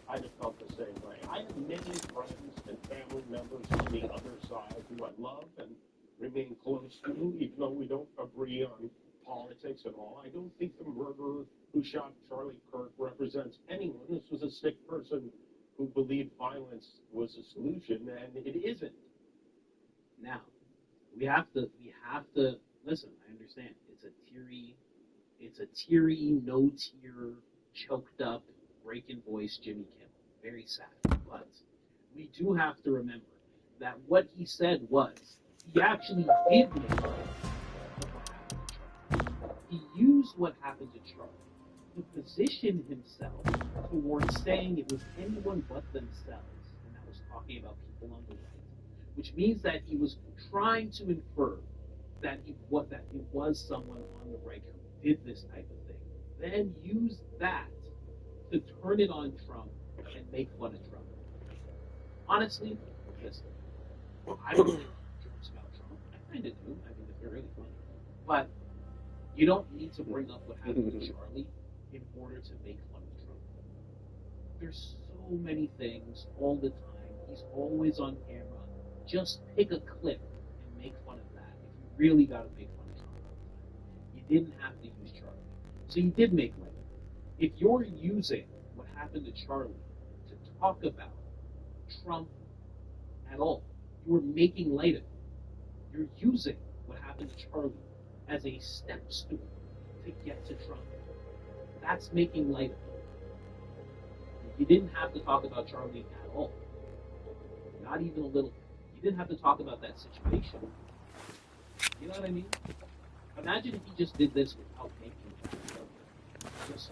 I'd have felt the same way. I have many friends and family members on the other side who I love and remain close to, even though we don't agree on politics at all. I don't think the murderer who shot Charlie Kirk represents anyone. This was a sick person who believed violence was a solution, and it isn't. Now, we have to listen. I understand. It's a teary, no tear, choked up, breaking voice Jimmy Kimmel. Very sad. But we do have to remember that what he said was he actually did make what happened to Charlie. He used what happened to Charlie to position himself towards saying it was anyone but themselves, and that was talking about people on the right, which means that he was trying to infer that it was someone on the right who did this type of thing. Then use that to turn it on Trump and make fun of Trump. Honestly, listen, I don't make jokes about Trump. I kind of do. I mean, they're really funny. But you don't need to bring up what happened to Charlie in order to make fun of Trump. There's so many things all the time. He's always on camera. Just pick a clip and make fun of that. If you really got to make fun of Trump all the time, you didn't have to use Charlie. So you did make light of it. If you're using what happened to Charlie to talk about Trump at all, you're making light of it. You're using what happened to Charlie as a step stool to get to Trump. That's making light of it. You didn't have to talk about Charlie at all. Not even a little. You didn't have to talk about that situation. You know what I mean? Imagine if he just did this without making it. Just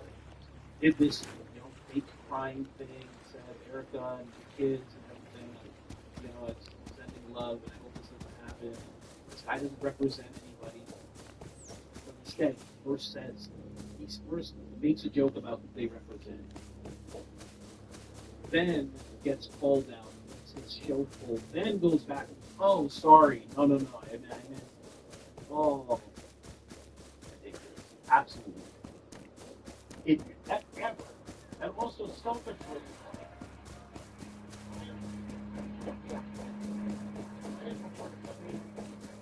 did this, fake crying thing, said Erica and the kids and everything, it's sending love, and I hope this doesn't happen. This guy doesn't represent anybody. But instead, he first makes a joke about who they represent. Then gets called out, his show full, then goes back, oh, sorry, no, I meant, oh, ridiculous, absolutely. Ever. And also selfishly,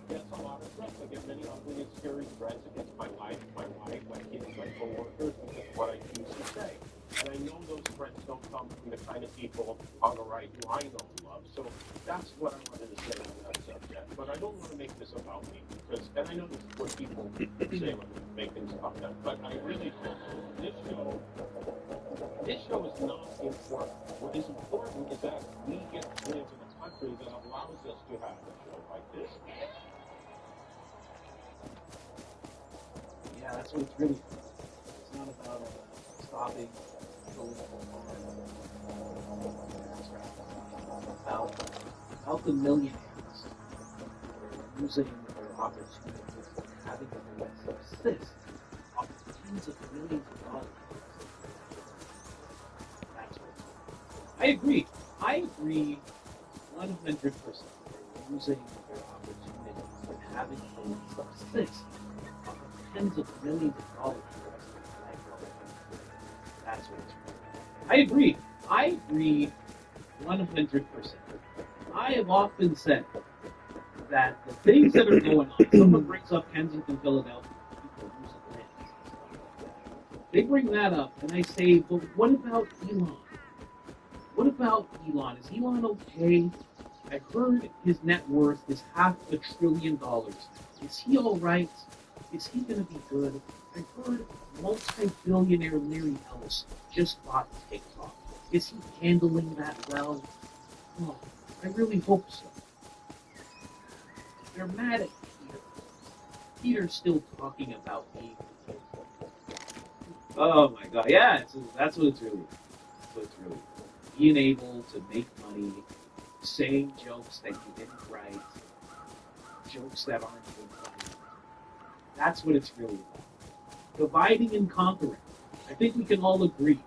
gets a lot of threats. I get many ugly and scary threats against my life, my kids, my co-workers, because of what I choose to say. And I know those threats don't come from the kind of people on the right who I know and love. So that's what I wanted to say on that subject. But I don't want to make this about me, and I know this is what people say when they make things about them, but I really feel this show is not important. What is important is that we get to live in a country that allows us to have a show like this. Yeah, that's what it's really for. It's not about stopping about the millionaires using their opportunities and having them subsist off of tens of millions of dollars. That's what it's about. I agree. I agree 100%. They're using their opportunities and having them subsist off of tens of millions of dollars for the rest of their life. That's what it's about. I agree. I agree 100%. I have often said that the things that are going on, someone brings up Kensington, Philadelphia, people losing land and stuff like that. They bring that up, and I say, but what about Elon? What about Elon? Is Elon okay? I heard his net worth is $500 billion. Is he all right? Is he going to be good? I heard multi-billionaire Larry Ellis just bought TikTok. Is he handling that well? Oh, I really hope so. They're mad at Peter. Peter's still talking about being. Oh my God! Yeah, that's what it's really. That's what it's really. Being able to make money, saying jokes that you didn't write, jokes that aren't even funny. That's what it's really about. Dividing and conquering. I think we can all agree.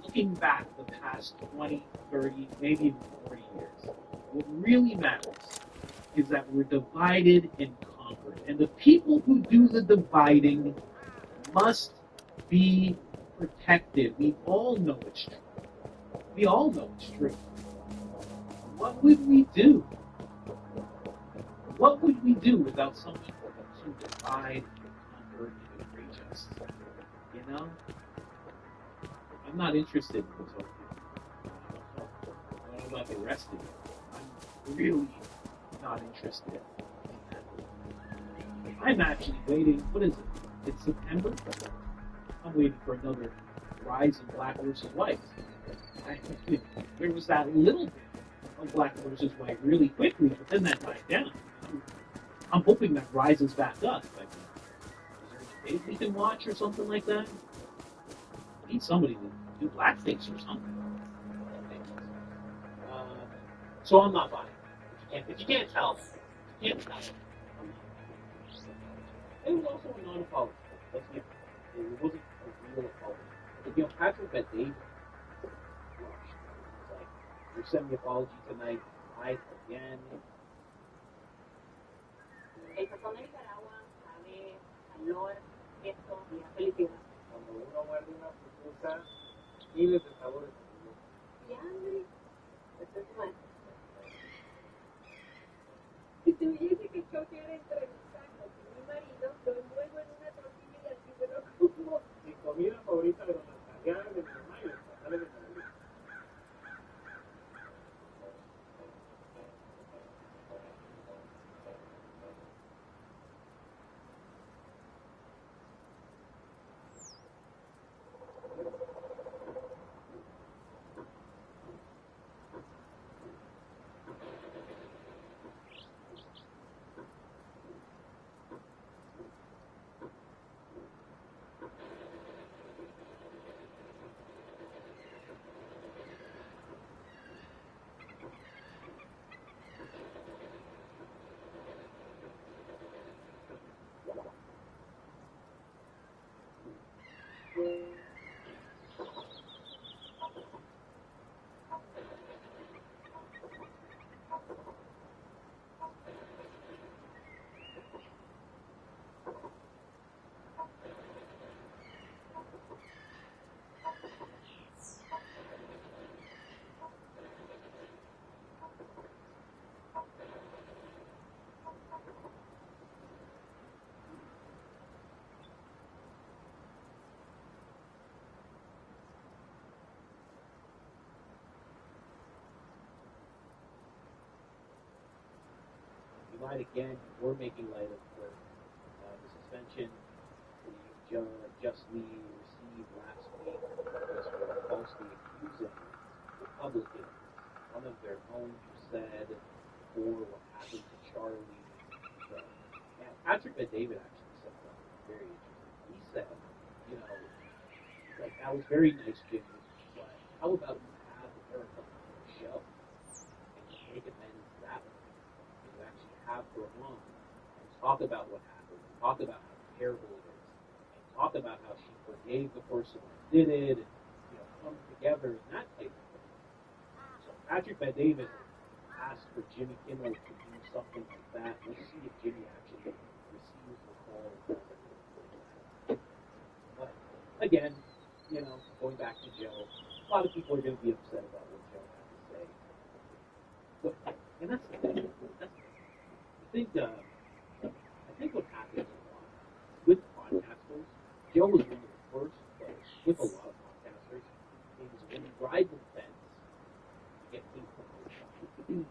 Looking back the past 20, 30, maybe even 40 years, what really matters is that we're divided and conquered. And the people who do the dividing must be protected. We all know it's true. We all know it's true. What would we do? What would we do without someone to divide, conquer, and enrage us? You know? I'm not interested in utopia. I don't know about the rest of you. I'm really not interested in that. I'm actually waiting. What is it? It's September. I'm waiting for another rise in black versus white. There was that little bit of black versus white really quickly, but then that died down. I'm hoping that rises back up. Like, is there a debate we can watch or something like that? I need somebody to do blackface or something. So I'm not buying it. If you can't tell, you can't tell. It was also a non-apology. Let's be honest. It wasn't a real apology. But, you know, Patrick Bet David crushed. It's like, you're sending me apology tonight. I again. El sazón de Nicaragua sabe calor, queso y a felicidad. Cuando uno muerde una pupusa, miles de sabores. Y hambre. Esto es bueno. Si tuviese que escoger entre mis tacos y mi marido, lo envuelvo en una tortilla y así me lo como. Mi comida favorita de los italianos, de mi mamá y los tamales de Madrid. Light again, we're making light of the suspension the justly received last week was for falsely accusing Republicans, one of their own who said for what happened to Charlie. And Patrick Bet David actually said something very interesting. He said, you know, like, that was very nice, Jimmy, but how about you have Erica on the show and you make amends that way? You actually have her on and talk about what happened, and talk about how terrible it is, and talk about how she forgave the person who did it, and come together and that type of thing. So Patrick Bet-David asked for Jimmy Kimmel to do something like that. Let's see if Jimmy actually receives the call. But again, going back to Joe, a lot of people are going to be upset about what Joe had to say. But, and that's the thing. I think what happens a lot with podcasters, Joe was one of the first, but with a lot of podcasters, is when you ride the fence, you get hate from both sides.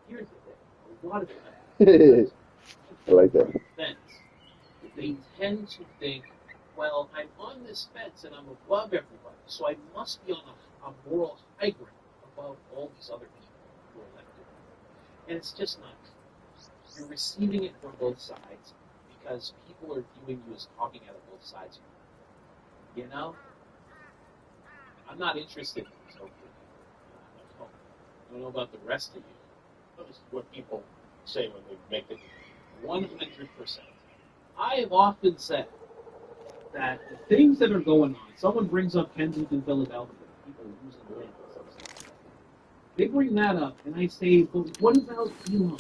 Here's the thing: a lot of times, I like that. fence, they tend to think, well, I'm on this fence and I'm above everybody, so I must be on a moral high ground above all these other people who are elected. And it's just not true. You're receiving it from both sides because people are viewing you as talking out of both sides. I'm not interested in these Oakland people. I don't know about the rest of you. Notice what people say when they make it. 100%. I have often said that the things that are going on, someone brings up Kensington, Philadelphia, people losing land. They bring that up, and I say, but what about Elon?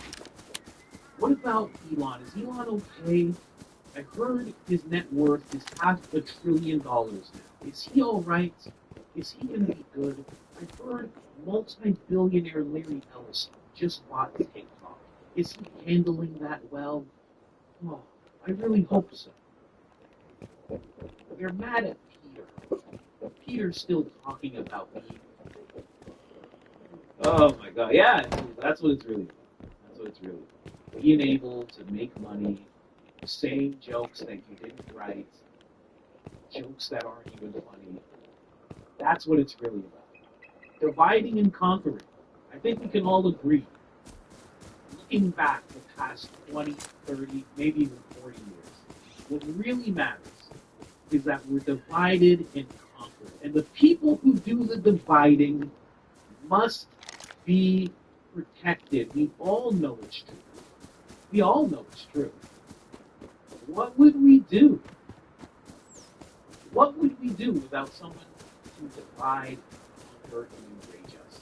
What about Elon? Is Elon okay? I heard his net worth is $500 billion now. Is he all right? Is he going to be good? I heard multi-billionaire Larry Ellison just bought TikTok. Is he handling that well? Oh, I really hope so. They're mad at Peter. Peter's still talking about me. Oh my God! Yeah, that's what it's really about. That's what it's really about. Being able to make money, saying jokes that you didn't write, jokes that aren't even funny. That's what it's really about. Dividing and conquering. I think we can all agree. Looking back the past 20, 30, maybe even 40 years, what really matters is that we're divided and conquered. And the people who do the dividing must be protected. We all know it's true. We all know it's true. What would we do? What would we do without someone to divide, conquer, and enrage us?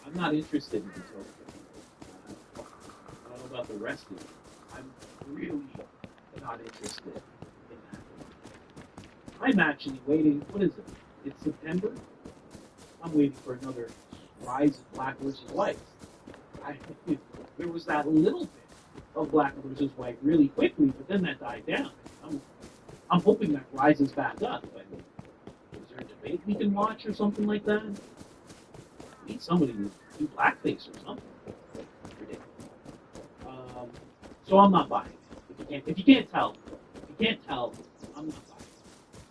I'm not interested in this whole thing. I don't know about the rest of you. I'm really not interested in that. I'm actually waiting. What is it? It's September. I'm waiting for another rise of black versus white. There was that little bit of black versus white really quickly, but then that died down. I'm hoping that rises back up. Is there a debate we can watch or something like that? We need somebody to do blackface or something. Ridiculous. So I'm not buying it. If you can't tell, I'm not buying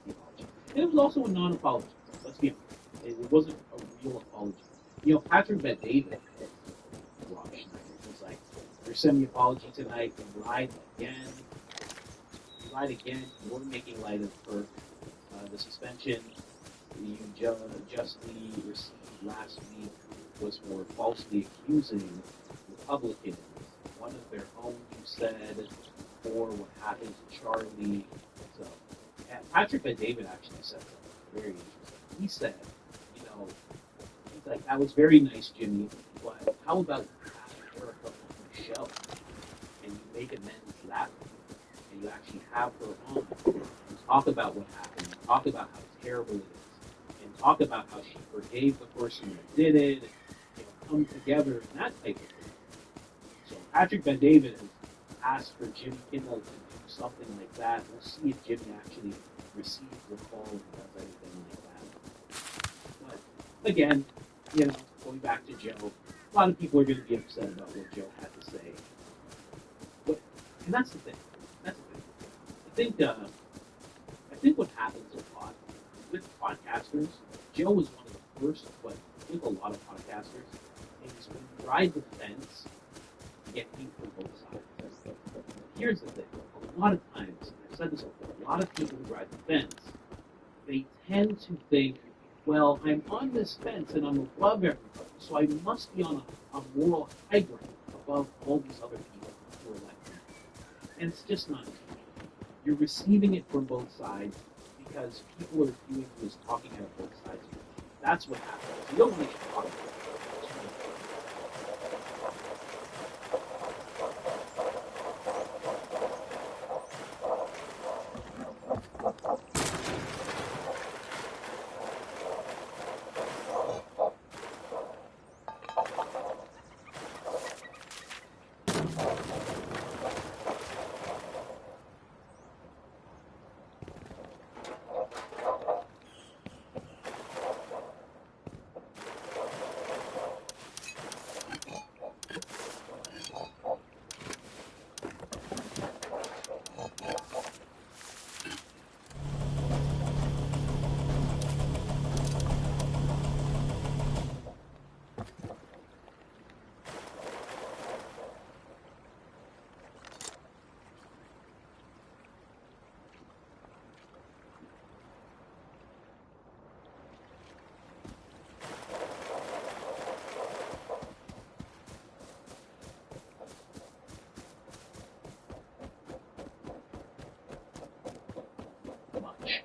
the apology. And it was also a non-apology. Let's be honest. It wasn't a real apology. Patrick Bet-David Rob Schneider was like, "You're sending me apology tonight and lied again. You lied again. You weren't making light of her. The suspension you justly received last week was for falsely accusing Republicans. One of their own, you said, for what happened to Charlie." So, Patrick Bet-David actually said something very interesting. He said, he's like, "That was very nice, Jimmy, but how about you have Erica on the show and you make amends that way, and you actually have her on and talk about what happened, and talk about how terrible it is, and talk about how she forgave the person who did it, and come together and that type of thing." So Patrick Bet-David has asked for Jimmy Kimmel to do something like that. We'll see if Jimmy actually receives the call and does anything like that. But again, going back to Joe, a lot of people are going to be upset about what Joe had to say. But, and that's the thing. I think what happens a lot with podcasters, Joe was one of the first, but I think a lot of podcasters, is when you ride the fence, you get heat from both sides. Here's the thing. A lot of times, I've said this before, a lot of people who ride the fence, they tend to think, well, I'm on this fence and I'm above everybody, So I must be on a moral high ground above all these other people who are like me. And it's just not true. You're receiving it from both sides because people are viewing you as talking out of both sides. That's what happens. You don't want to get caught up with it. Much.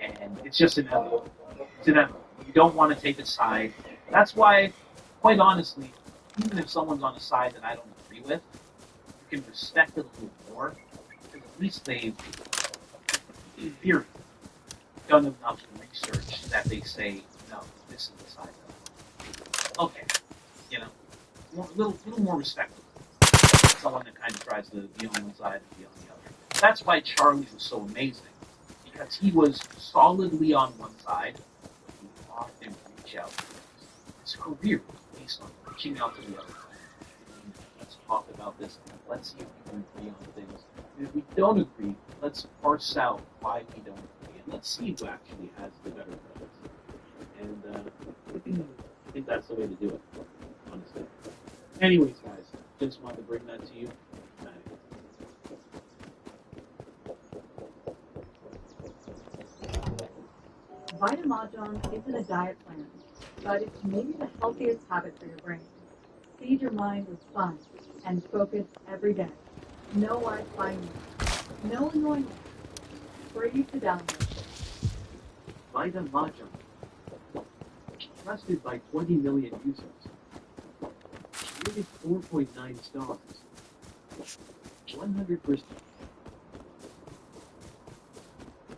And it's just inevitable. It's inevitable. You don't want to take a side. That's why, quite honestly, even if someone's on a side that I don't agree with, you can respect it a little more, because at least they've, in theory, done enough research that they say, no, this is the side that I want. Okay, you know, a little more respectful. Someone that kind of tries to be on one side and be on the other. That's why Charlie was so amazing, because he was solidly on one side, but he would often reach out. His career was based on reaching out to the other side. Let's talk about this. Let's see if we can agree on things. And if we don't agree, let's parse out why we don't agree, and let's see who actually has the better credits. And I think that's the way to do it, honestly. Anyways, guys, just wanted to bring that to you. Vitamaggion isn't a diet plan, but it's maybe the healthiest habit for your brain. Feed your mind with fun and focus every day. No Wi-Fi needs. No annoying. Free to download. Vitamaggion, trusted by 20 million users. Rated 4.9 stars. 100%.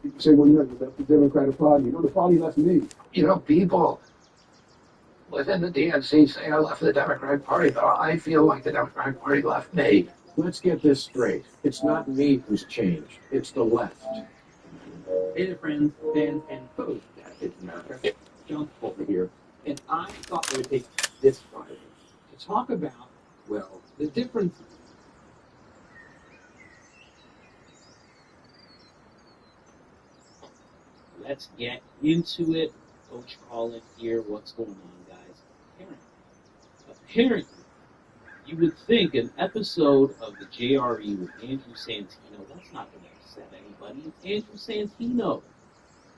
People say, well, you left the Democratic Party. You know, the party left me. You know, people within the DNC say I left the Democratic Party, but I feel like the Democratic Party left me. Let's get this straight. It's not me who's changed. It's the left. Hey there, friends, fans, and foes that is America. John over here, and I thought we would take this Friday to talk about, well, the differences. Let's get into it. Coach Colin here. What's going on, guys? Apparently, you would think an episode of the JRE with Andrew Santino, that's not going to upset anybody. It's Andrew Santino.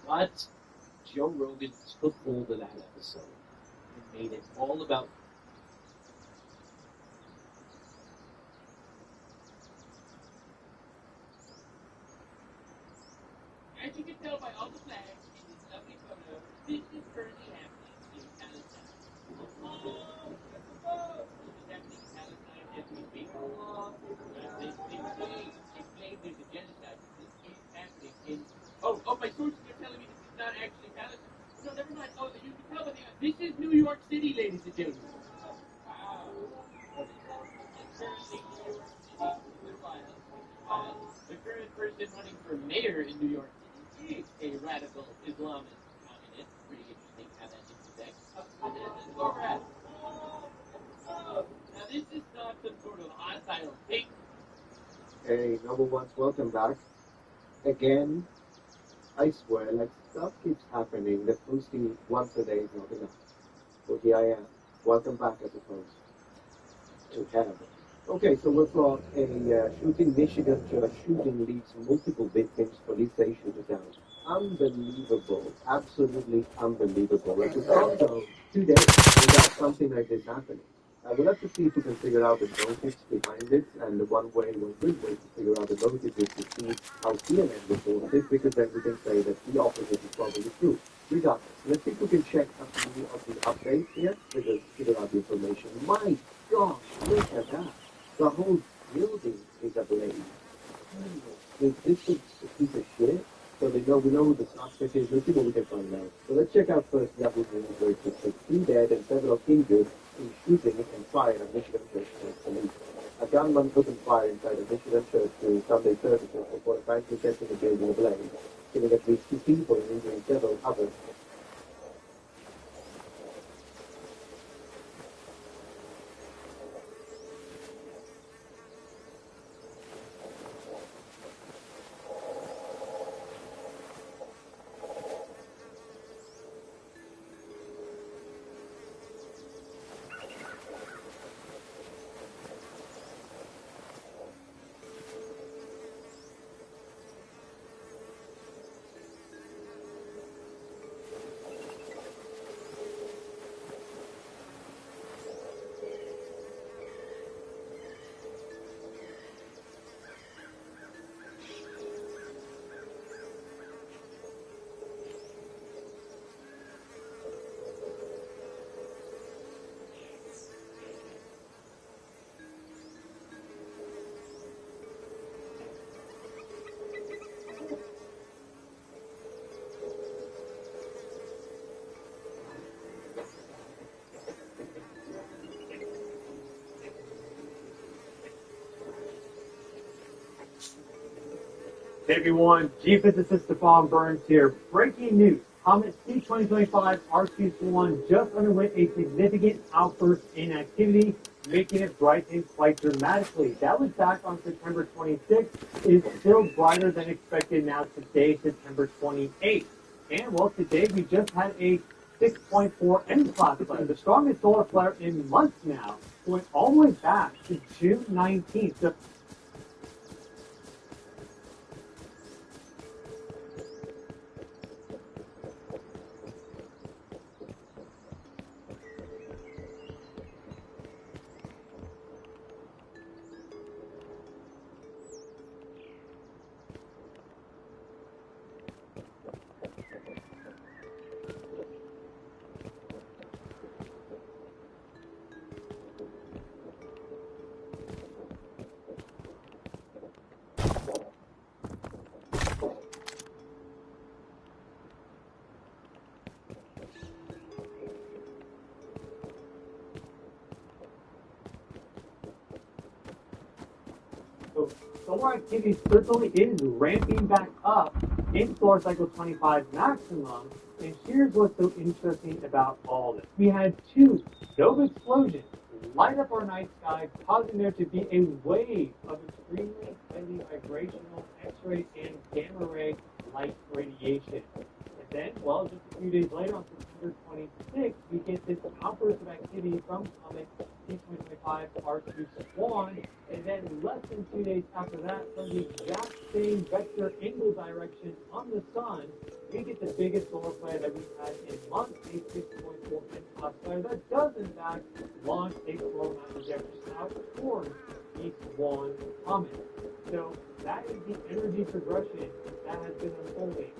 But Joe Rogan took hold of that episode and made it all about. As you can tell by all the flags in this lovely photo, this is currently happening in Palestine. This is happening in Palestine as we speak. They claim there's a genocide. This is happening in. Oh, my sources are telling me this is not actually Palestine. No, never mind. Oh, you can tell by the. This is New York City, ladies and gentlemen. Wow. This is currently New York City. The current person running for mayor in New York City is a radical Islamist communist. Pretty interesting how that intersects. This is Borat. Now this is not some sort of hostile thing. Hey, number ones, welcome back. Again, I swear, like, stuff keeps happening. The posting once a day is not enough. So here I am. Welcome back, I suppose, to heaven. Okay, so we've got a shooting Michigan. A shooting leaves multiple victims. Police say shoot it down. unbelievable, absolutely unbelievable. Like we can't go 2 days without something like this happening. We'll have to see if we can figure out the motives behind it, and the one good way to figure out the motive is to see how CNN reports it, because then we can say that the opposite is probably true. Regardless, let's see if we can check a few of the updates here, because figure out the information. My gosh, look at that. The whole building is ablaze. Is this a piece of shit? So we know who the suspect is. Let's see what we can find out. So let's check out first the update news where it says 3 dead and several injured in shooting and fire at Michigan Church police. A gunman opened fire inside a Michigan church during Sunday services before apparently setting the building ablaze, killing at least 2 people and injuring several others. Hey everyone, Geophysicist Stefan Burns here. Breaking news. Comet C-2025 R21 just underwent a significant outburst in activity, making it brighten quite dramatically. That was back on September 26th. It is still brighter than expected now today, September 28th. And well, today we just had a 6.4 M-class flare, the strongest solar flare in months now, going all the way back to June 19th. So So solar activity certainly is ramping back up in solar cycle 25 maximum. And here's what's so interesting about all this. We had 2 nova explosions light up our night sky, causing there to be a wave of extremely highly vibrational X-ray and gamma ray light radiation. And then, well, just a few days later, on September 26th, we get this outburst of activity from Comet C-2025 R2 Swan, and then less than 2 days after that, from the exact same vector angle direction on the sun, we get the biggest solar flare that we've had in months, a 6.4 M-class flare that does, in fact, launch a coronal projection out towards the Swan comet. So that is the energy progression that has been unfolding.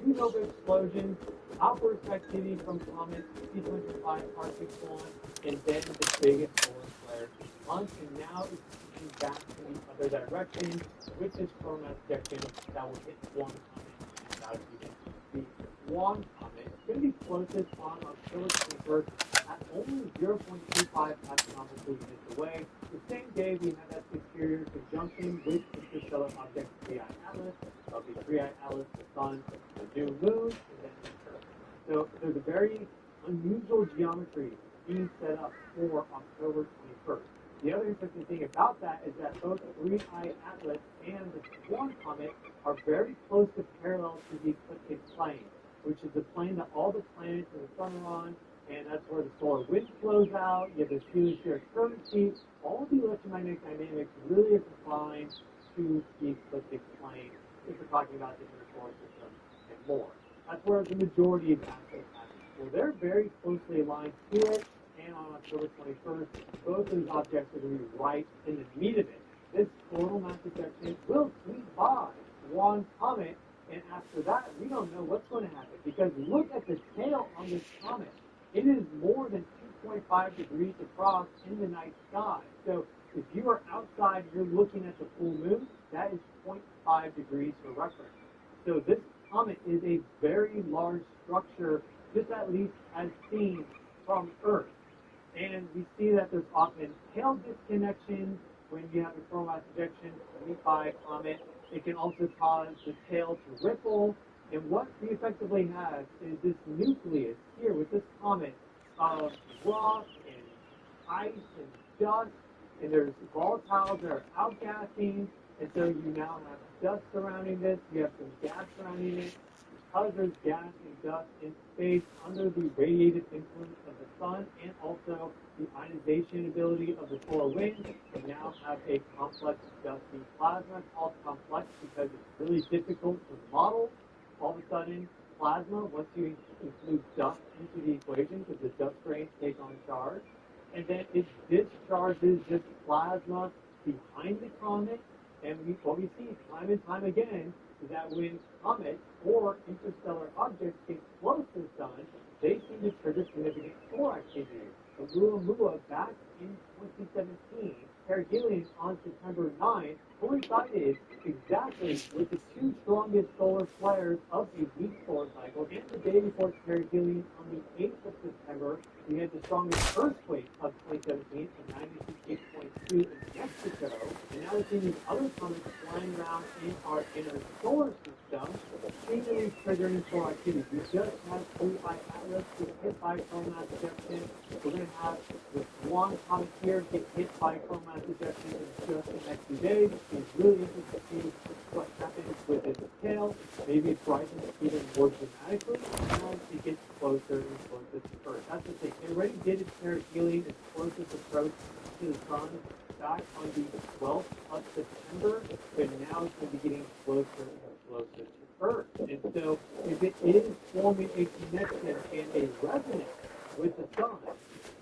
2 nova explosions, outburst activity from Comet C-25 R2 Swan, and then the biggest solar flare in months, and now it's moving back to the other direction with this coronal projection that will hit Swan comet in about a few days. The Swan comet is going to be closest on October 21st at only 0.25 astronomical units away. The same day we have that superior conjunction with interstellar object 3I Atlas. That'll be 3I Atlas, the Sun, the new Moon, and then the Earth. So there's a very unusual geometry being set up for October 21st. The other interesting thing about that is that both 3I Atlas and the Swan comet are very close to parallel to the ecliptic plane, which is the plane that all the planets in the sun are on, and that's where the solar wind flows out. You have this heliospheric currency. All the electromagnetic dynamics really are confined to the ecliptic plane if we're talking about the inner solar system. and more. That's where the majority of accidents happen. Well, they're very closely aligned to it, and on October 21st, both of these objects are going to be right in the meat of it. This coronal mass ejection will sweep by one comet, and after that, we don't know what's going to happen, because look at the tail on this comet. It is more than 2.5 degrees across in the night sky. So if you are outside and you're looking at the full moon, that is 0.5 degrees for reference. So this comet is a very large structure, just at least as seen from Earth. And we see that there's often tail disconnections when you have a coronal mass ejection sweep by a comet. It can also cause the tail to ripple. And what we effectively have is this nucleus here with this comet of rock and ice and dust, and there's volatiles that are outgassing, and so you now have dust surrounding this, you have some gas surrounding it. Because there's gas and dust in space under the radiative influence of the sun and also the ionization ability of the solar wind, we now have a complex dusty plasma. It's called complex because it's really difficult to model. All of a sudden, plasma, once you include dust into the equation, because the dust grains take on charge, and then it discharges this plasma behind the comet, and what we see time and time again is that when comets or interstellar objects get close to the sun, they seem to trigger significant solar activity. Oumuamua back in 2017, perihelion on September 9th coincided exactly with the two strongest solar flares of a weak solar cycle, and the day before perihelion on the 8th of September, we had the strongest earthquake of 2017 at 96.2 in Mexico, and now we're seeing these other comets flying around in our inner solar system, seemingly triggering solar activity. We just had Ui Atlas get hit by coronal mass ejection. We're going to have the Swan comet here get hit by coronal mass ejection in just the next few days. It's really interesting to see what happens with its tail. Maybe it's rising even more dramatically as it gets closer and closer to Earth. That's the thing. It already did its perihelion, its closest approach to the sun back on the 12th of September, but now it's going to be getting closer and closer to Earth. And so if it is forming a connection and a resonance with the sun,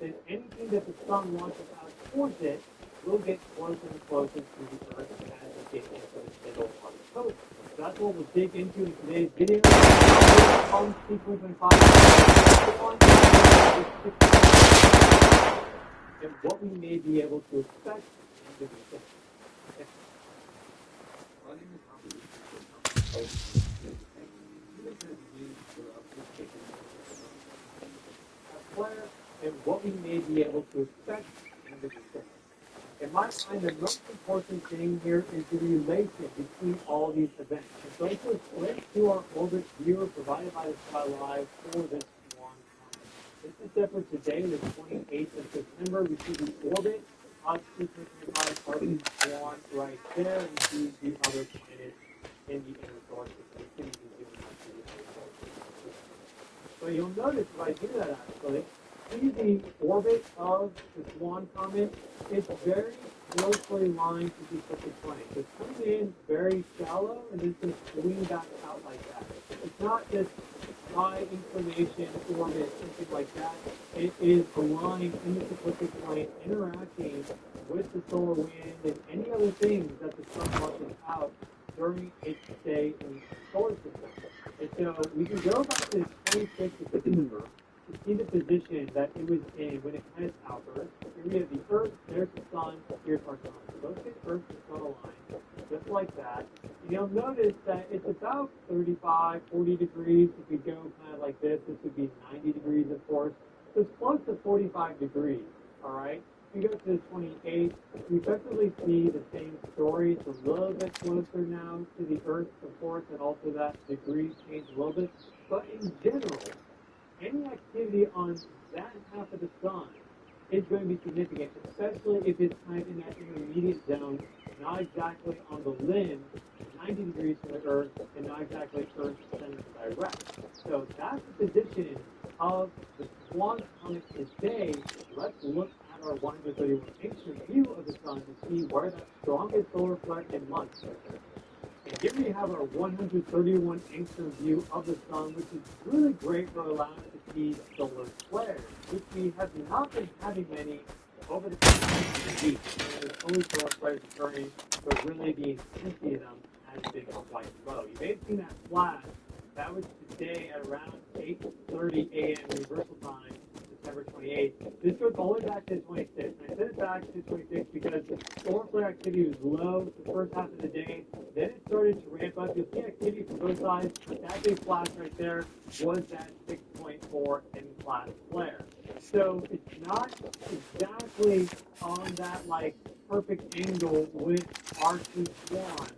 then anything that the sun launches out towards it will get closer and closer to the Earth as it gets into the middle of October. So that's what we'll dig into in today's video. And what we may be able to expect in the future. And what we may be able to expect in the future. In my mind, the most important thing here is the relation between all these events. And so let's just link to our orbit viewer provided by the Sky Live for this one comet. This is set for today, the 28th of September. We see the orbit of 225 Artemis 1 right there, and we see the other planets in the inner solar system. So you'll notice if I do that actually, see the orbit of the Swan comet, it's very closely lined to the ecliptic plane. It's coming in very shallow and then just swing back out like that. It's not just high inclination orbit, something like that. It is aligned in the ecliptic plane, interacting with the solar wind and any other things that the sun launches out during its stay in the solar system. And so we can go back to the 26th of September to see the position that it was in when it headed outward. Here we have the Earth, there's the Sun, here's our Sun. So let's get Earth and Sun aligned, just like that. And you'll notice that it's about 35, 40 degrees. If we go kind of like this would be 90 degrees, of course. So it's close to 45 degrees, all right? If we go to the 28th, we effectively see the same story. It's a little bit closer now to the Earth, of course, and also that degrees change a little bit. But in general, any activity on that half of the sun is going to be significant, especially if it's kind of in that intermediate zone, not exactly on the limb, 90 degrees from the Earth, and not exactly Earth center direct. So that's the position of the Swan comet today. Let's look at our 131 ancient view of the sun to see where that strongest solar flare in months. And here we have our 131 angstrom view of the sun, which is really great for allowing us to see solar flares, which we have not been having many over the past week. There's only solar flares occurring, but really the intensity of them has been quite low. You may have seen that flash. That was today at around 8:30 a.m. Universal Time, September 28th. This goes all the way back to the 26th. And I said it back to the 26th because solar flare activity was low the first half of the day. Then it started to ramp up. You'll see activity from both sides. That big flash right there was that 6.4 M-class flare. So it's not exactly on that like perfect angle with R2 Swan,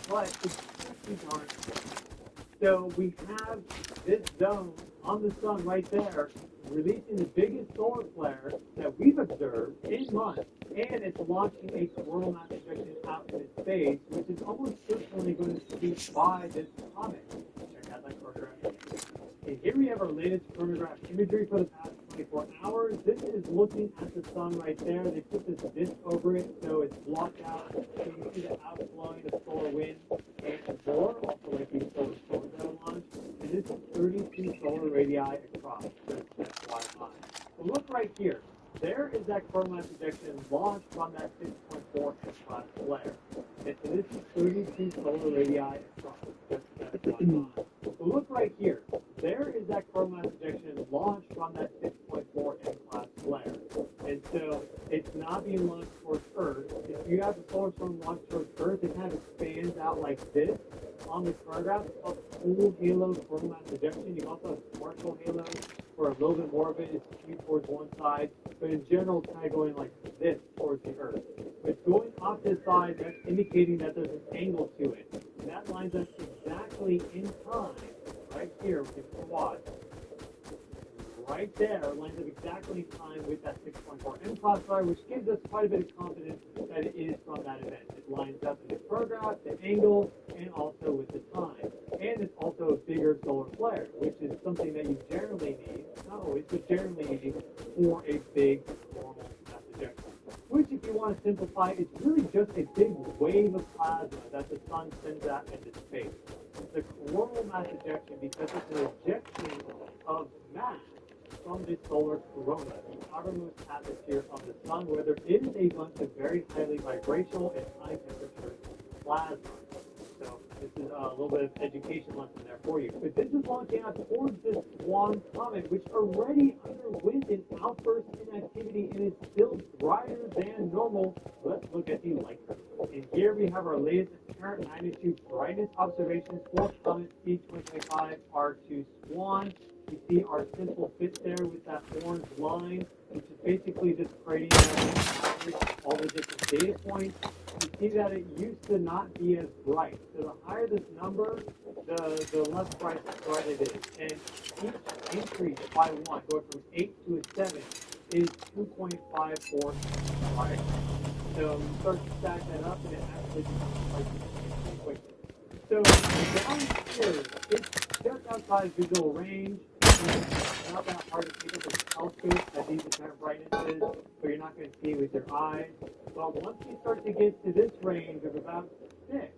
but it's pretty darn close. So we have this zone on the sun right there releasing the biggest solar flare that we've observed in months, and it's launching a coronal mass ejection out into space, which is almost certainly going to be by this comet. Check out that photograph. And here we have our latest photograph imagery for the past 24 hours. This is looking at the sun right there. They put this disc over it so it's blocked out. So you can see the outflowing of solar wind and more, also like these solar storms that are launched. And this is 32 solar radii across. That's FYI. So look right here. There is that coronal mass ejection launched from that 6.4 M-class flare. And so this is 32 solar radii across. That's FYI. So look right here. There is that coronal mass ejection launched from that 6.4 M-class flare. And so it's not being launched towards Earth. If you have the solar storm launched towards Earth, it kind of expands out like this on this photograph. It's called full halo coronal mass ejection. You also have partial halo, where a little bit more of it is skewed towards one side. But in general, it's kind of going like this towards the Earth. But it's going off this side, that's indicating that there's an angle to it. And that lines up exactly in time, right here with the quad. Right there lines up exactly in time with that 6.4 M-class flare, which gives us quite a bit of confidence that it is from that event. It lines up in the photograph, the angle, and also with the time. And it's also a bigger solar flare, which is something that you generally need, not always, but generally need for a big coronal mass ejection. Which, if you want to simplify, it's really just a big wave of plasma that the sun sends out into space. It's a coronal mass ejection because it's an ejection of mass from the solar corona, the outermost atmosphere of the sun, where there is a bunch of very highly vibrational and high temperature plasma. So this is a little bit of education lesson there for you. But this is launching out towards this Swan comet, which already underwent an outburst in activity and is still brighter than normal. Let's look at the light curve. And here we have our latest apparent magnitude brightness observations for comet C2025 R2 Swan. You see our simple fit there with that orange line, which is basically just creating all the different data points. You see that it used to not be as bright. So the higher this number, the less bright it is. And each increase by one, going from 8 to a 7, is 2.54 bright. So you start to stack that up, and it actually becomes like quickly. So down here, it's just outside visual range. It's not that hard to pick up with a telescope at these apparent brightnesses, so you're not going to see it with your eyes. But once you start to get to this range of about 6,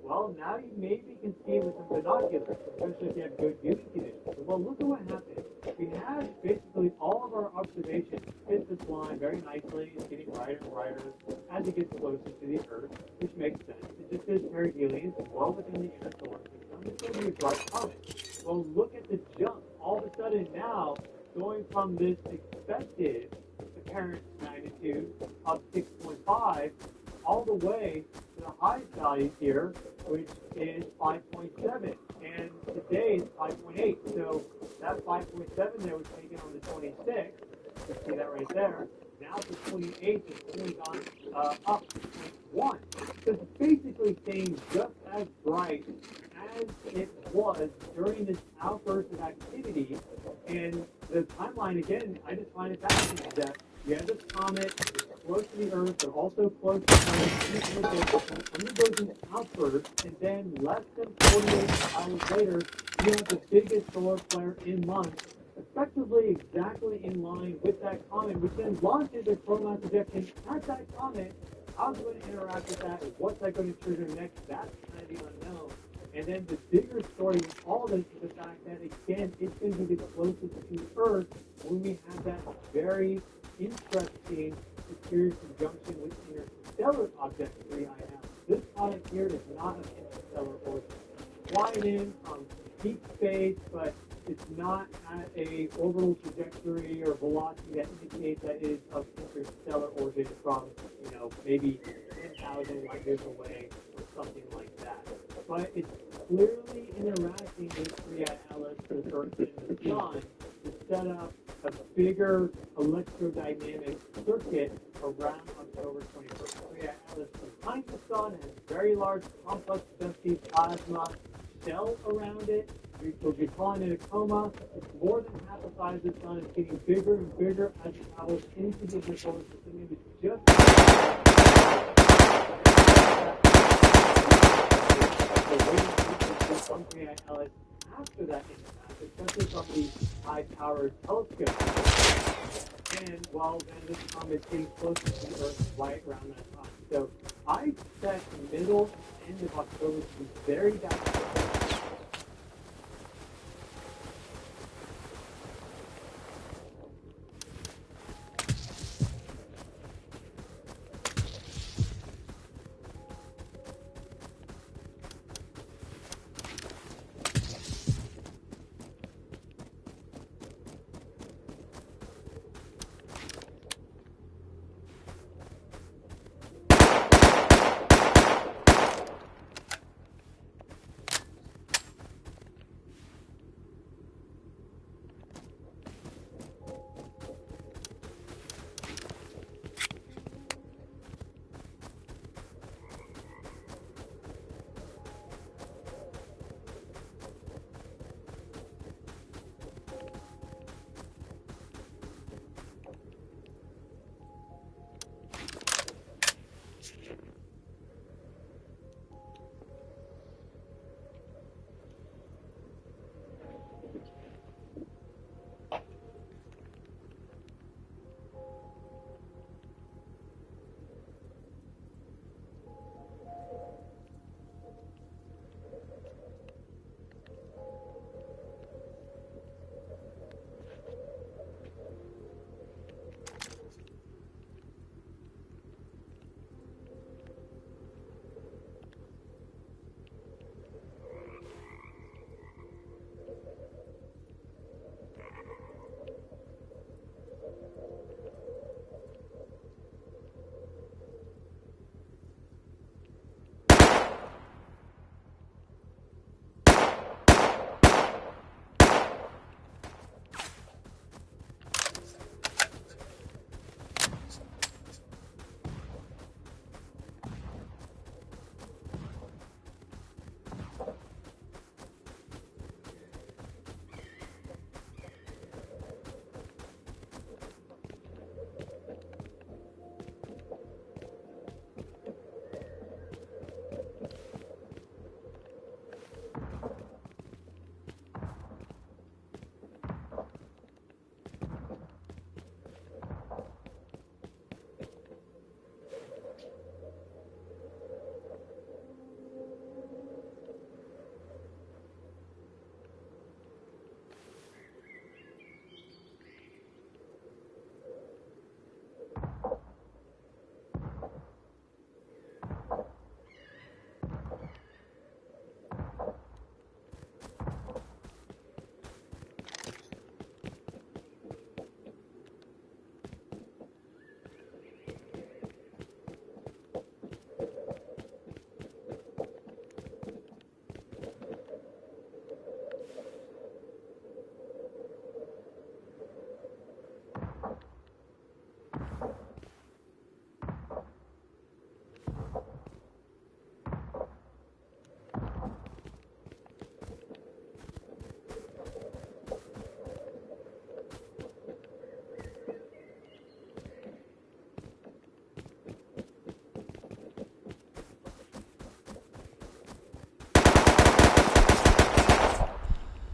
well, now you maybe can see it with some binoculars, especially if you have good viewing conditions. Well, look at what happened. We have basically all of our observations fit this line very nicely. It's getting brighter and brighter as it gets closer to the Earth, which makes sense. It just is perihelion, well within the inner solar system. It's going to be a bright comet. Well, look at the jump. All of a sudden now, going from this expected apparent magnitude of 6.5 all the way to the highest value here, which is 5.7. And today is 5.8. So that 5.7 there was taken on the 26th. You see that right there. Now the 28th is only gone up 1. So it's basically staying just as bright as it was during this outburst of activity. And the timeline, again, I just find it fascinating that you have this comet, it's close to the Earth, but also close to the Earth, undergoes an outburst, and then less than 48 hours later, you have the biggest solar flare in months, effectively exactly in line with that comet, which then launches a coronal mass ejection at that comet, how's it going to interact with that? What's that going to trigger next? That's kind of the unknown. And then the bigger story in all this is the fact that, again, it's going to be the closest to Earth when we have that very interesting superior conjunction with interstellar object 3IL. This product here is not an interstellar orbit. Flying in from deep space, but it's not at a orbital trajectory or velocity that indicates that it is of interstellar orbit from, maybe 10,000 light years away or something like that. But it's clearly interacting with 3ILS, the Earth and the Sun, to set up a bigger electrodynamic circuit around October 21st. 3ILS is behind the Sun, has very large, complex density plasma shell around it. We'll be calling it a coma. It's more than half the size of the Sun. It's getting bigger and bigger as it travels into the inner solar system. It is just from 3ILS after that impact, especially from the high-powered telescope. And while then this comet is getting closer to the Earth right around that time. So I expect the middle and end of October to be very dynamic.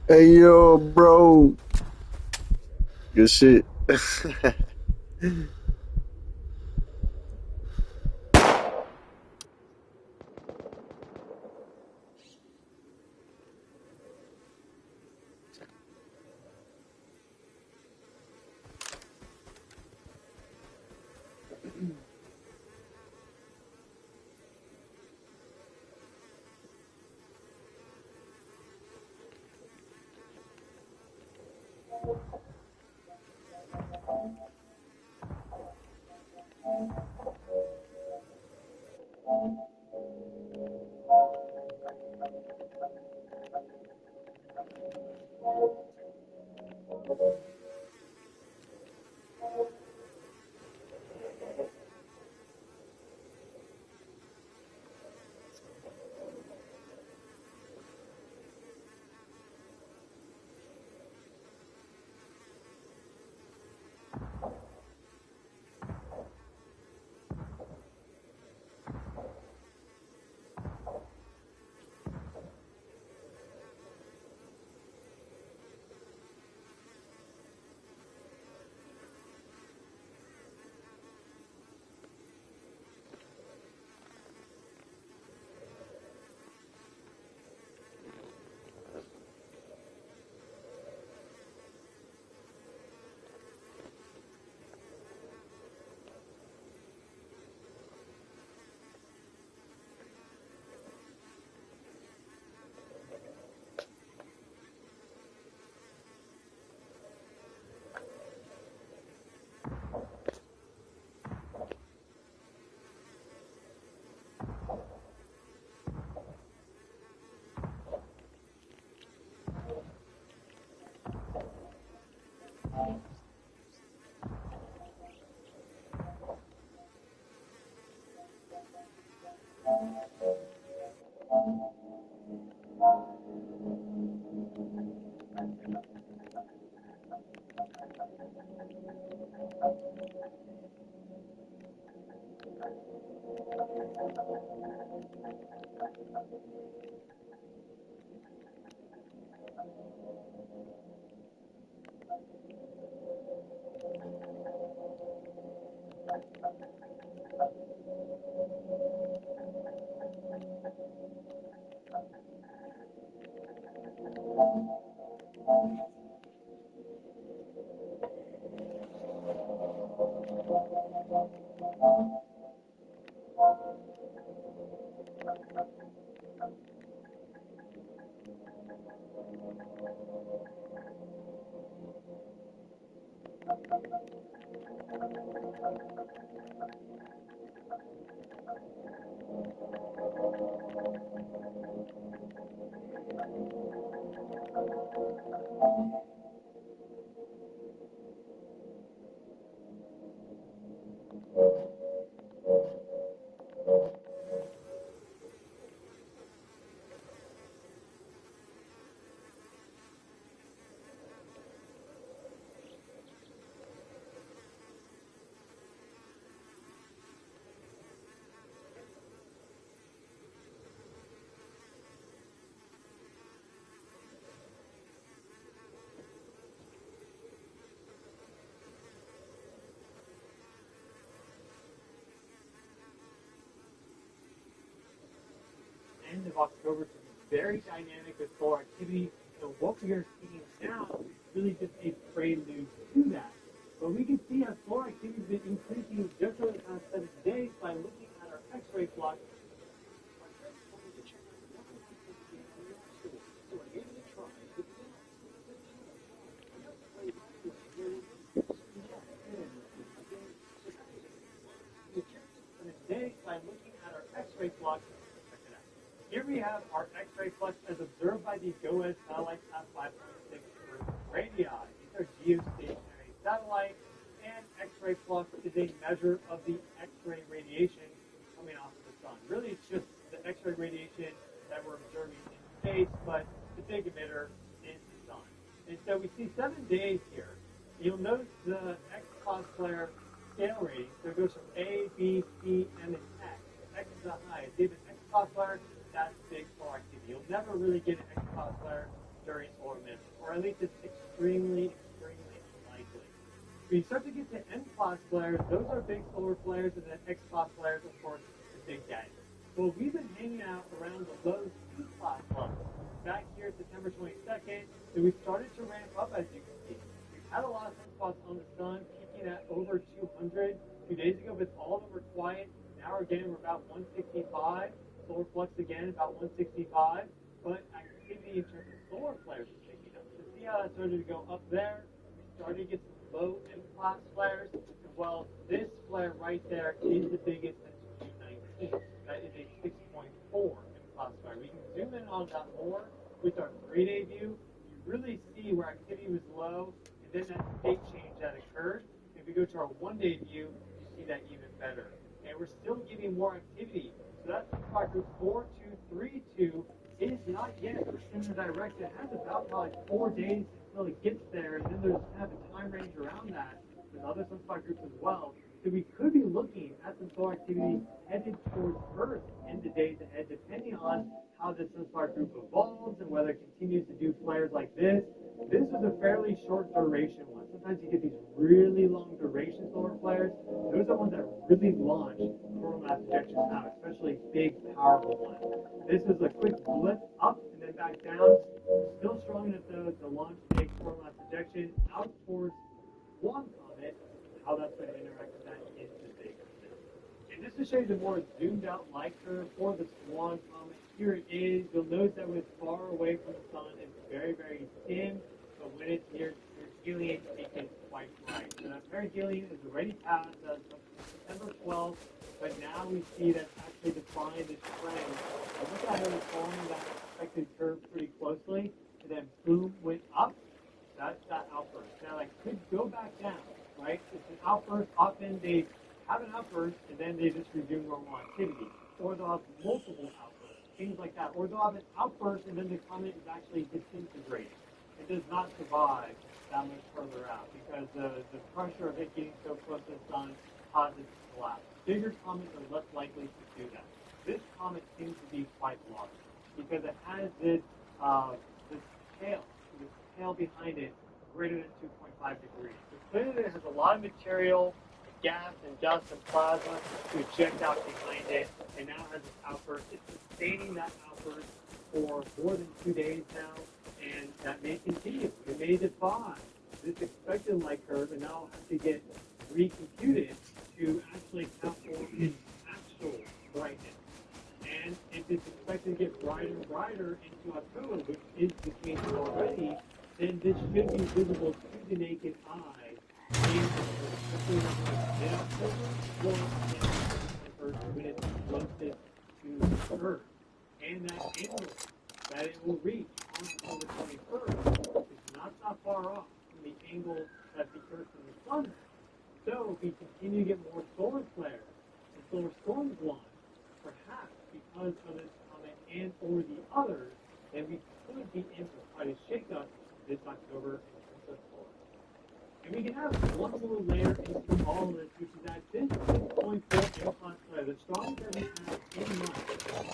Hey yo, bro. Good shit. End of October to be very dynamic with solar activity. So what we are seeing now is really just a prelude to that. But we can see how solar activity has been increasing just over the past 7 days by looking at our X-ray flux. By looking at our X-ray flux. Here we have our X-ray flux as observed by the GOES satellite at 5.6 Earth radii. These are geostationary satellites, and X-ray flux is a measure of the X-ray radiation coming off of the sun. Really, it's just the X-ray radiation that we're observing in space, but the big emitter is the sun. And so we see 7 days here. You'll notice the X cos flare scale rating. So it goes from A, B, C, M, and X. X is the highest. If you have an X cos flare, that's big solar activity. You'll never really get an X cos flare during solar minimum, or at least it's extremely unlikely. When you start to get to N cos flares, those are big solar flares, and then X cos flares, of course, is big daddy. Well, we've been hanging out around the low C cos levels. Back here, September 22nd, and we started to ramp up, as you can see. We've had a lot of sunspots on the sun, peaking at over 200 2 days ago, but all of them were quiet. Now again, we're about 165. Solar flux again, about 165. But activity in terms of solar flares is picking up. So see how that started to go up there? We started to get some low M-class flares. And well, this flare right there is the biggest since June 19th. That is a 6.4 M-class flare. We can zoom in on that more with our 3-day view. You really see where activity was low, and then that state change that occurred. If we go to our one-day view, you see that even better. And we're still getting more activity. So that sunspot group 4232 is not yet center direct. It has about probably 4 days until it gets there, and then there's kind of a time range around that with other sunspot groups as well. So we could be looking at some solar activity headed towards Earth in the days ahead, depending on how this sunspot group evolves and whether it continues to do flares like this. This is a fairly short duration one. Sometimes you get these really long duration solar flares. Those are ones that really launch coronal mass ejections out, especially big, powerful ones. This is a quick blip up and then back down. Still strong enough though to launch a coronal mass ejection out towards one comet. How that's going to interact with that is the big thing. And just to show you the more zoomed out light curve for the Swan comet, here it is. You'll notice that when it's far away from the sun, it's very, very dim. But when it's near perihelion, it gets quite bright. So that perihelion is already past September 12th, but now we see that actually defined this trend. And look at how it's following that expected curve pretty closely, and then boom, went up. That's that outburst. Now, it could go back down, right? It's an outburst. Often they have an outburst, and then they just resume normal activity. Or they'll have multiple outbursts, things like that. Or they'll have an outburst, and then the comet is actually disintegrating. It does not survive that much further out because the pressure of it getting so close to the sun causes it to collapse. Bigger comets are less likely to do that. This comet seems to be quite large because it has this tail behind it greater than 2.5 degrees. So clearly it has a lot of material, gas and dust and plasma to eject out behind it, and now has this outburst. It's sustaining that outburst for more than 2 days now, and that may continue. It may defy this expected light curve, and now have to get recomputed to actually count for its actual brightness. And if it's expected to get brighter and brighter into October, which is the case already, then this should be visible to the naked eye in mid-October or when it's closest to Earth. And that angle that it will reach on October 21st is not that far off from the angle that the Earth and the Sun has. So if we continue to get more solar flares and solar storms launch, perhaps because of this comet and or the others, then we could be in for quite a shakeup this October in terms of solar. And we can have one more layer into all of this, which is that this 6.4 MCOS flare, the strongest that we have in months,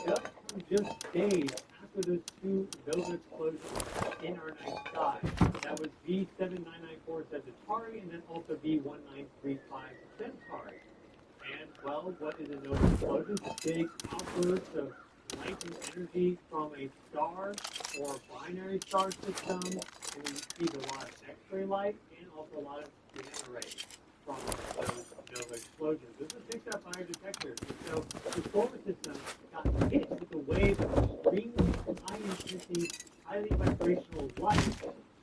does come just days after those two nova explosions in our night sky. That was V7994 Sagittarius and then also V1935 Centauri. And, well, what is a nova explosion? It's a big outburst of light and energy from a star or a binary star system, and we see a lot of X-ray light and also a lot of gamma rays from those nova explosions. This is a big-step fire detector, and so the solar system got hit with a wave of extremely high-intensity, highly vibrational light.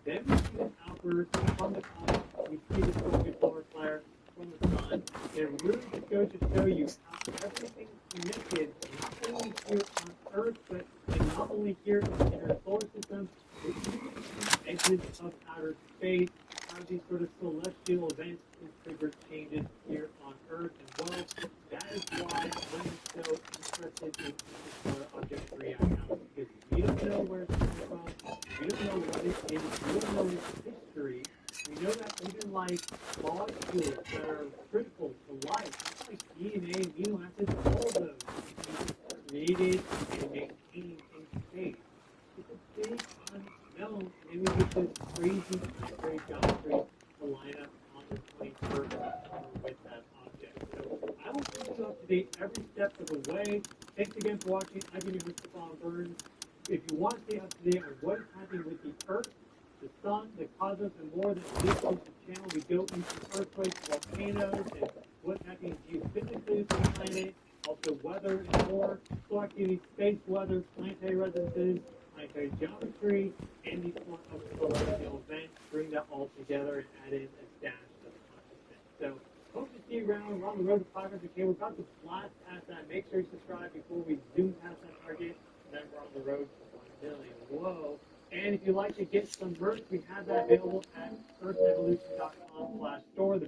Then we see this outburst from the comet. We see the solar flare from the sun. It really just goes to show you how everything's connected, not only here on Earth, but not only here in our solar system, but even the edges of outer space, how these sort of celestial events can trigger changes here on Earth as well. That is why I'm so interested in interstellar object reaction, because we don't know where it's coming from, we don't know what it is, we don't know its history. We know that even like molecules that are critical to life, like DNA, amino acids, all of those are created and maintained in space. It's a big unknown, and we get this crazy planetary geometry to line up on the 21st with that object. So I will keep you up to date every step of the way. Thanks again for watching. I've been your Mr. Paul Burns. If you want to stay up to date on what is happening with the Earth, the sun, the cosmos, and more than this is the channel. We go into earthquakes, volcanoes, and what's happening geophysically with the planet, also weather and more, solar activity, space weather, planetary resonances, planetary geometry, and these celestial events. Bring that all together and add in a dash of consciousness. So hope to see you around. We're on the road to 500K. We're about to blast past that. Make sure you subscribe before we zoom past that target. And then we're on the road to 1 million. Whoa. And if you'd like to get some merch, we have that available at earthevolution.com/store. The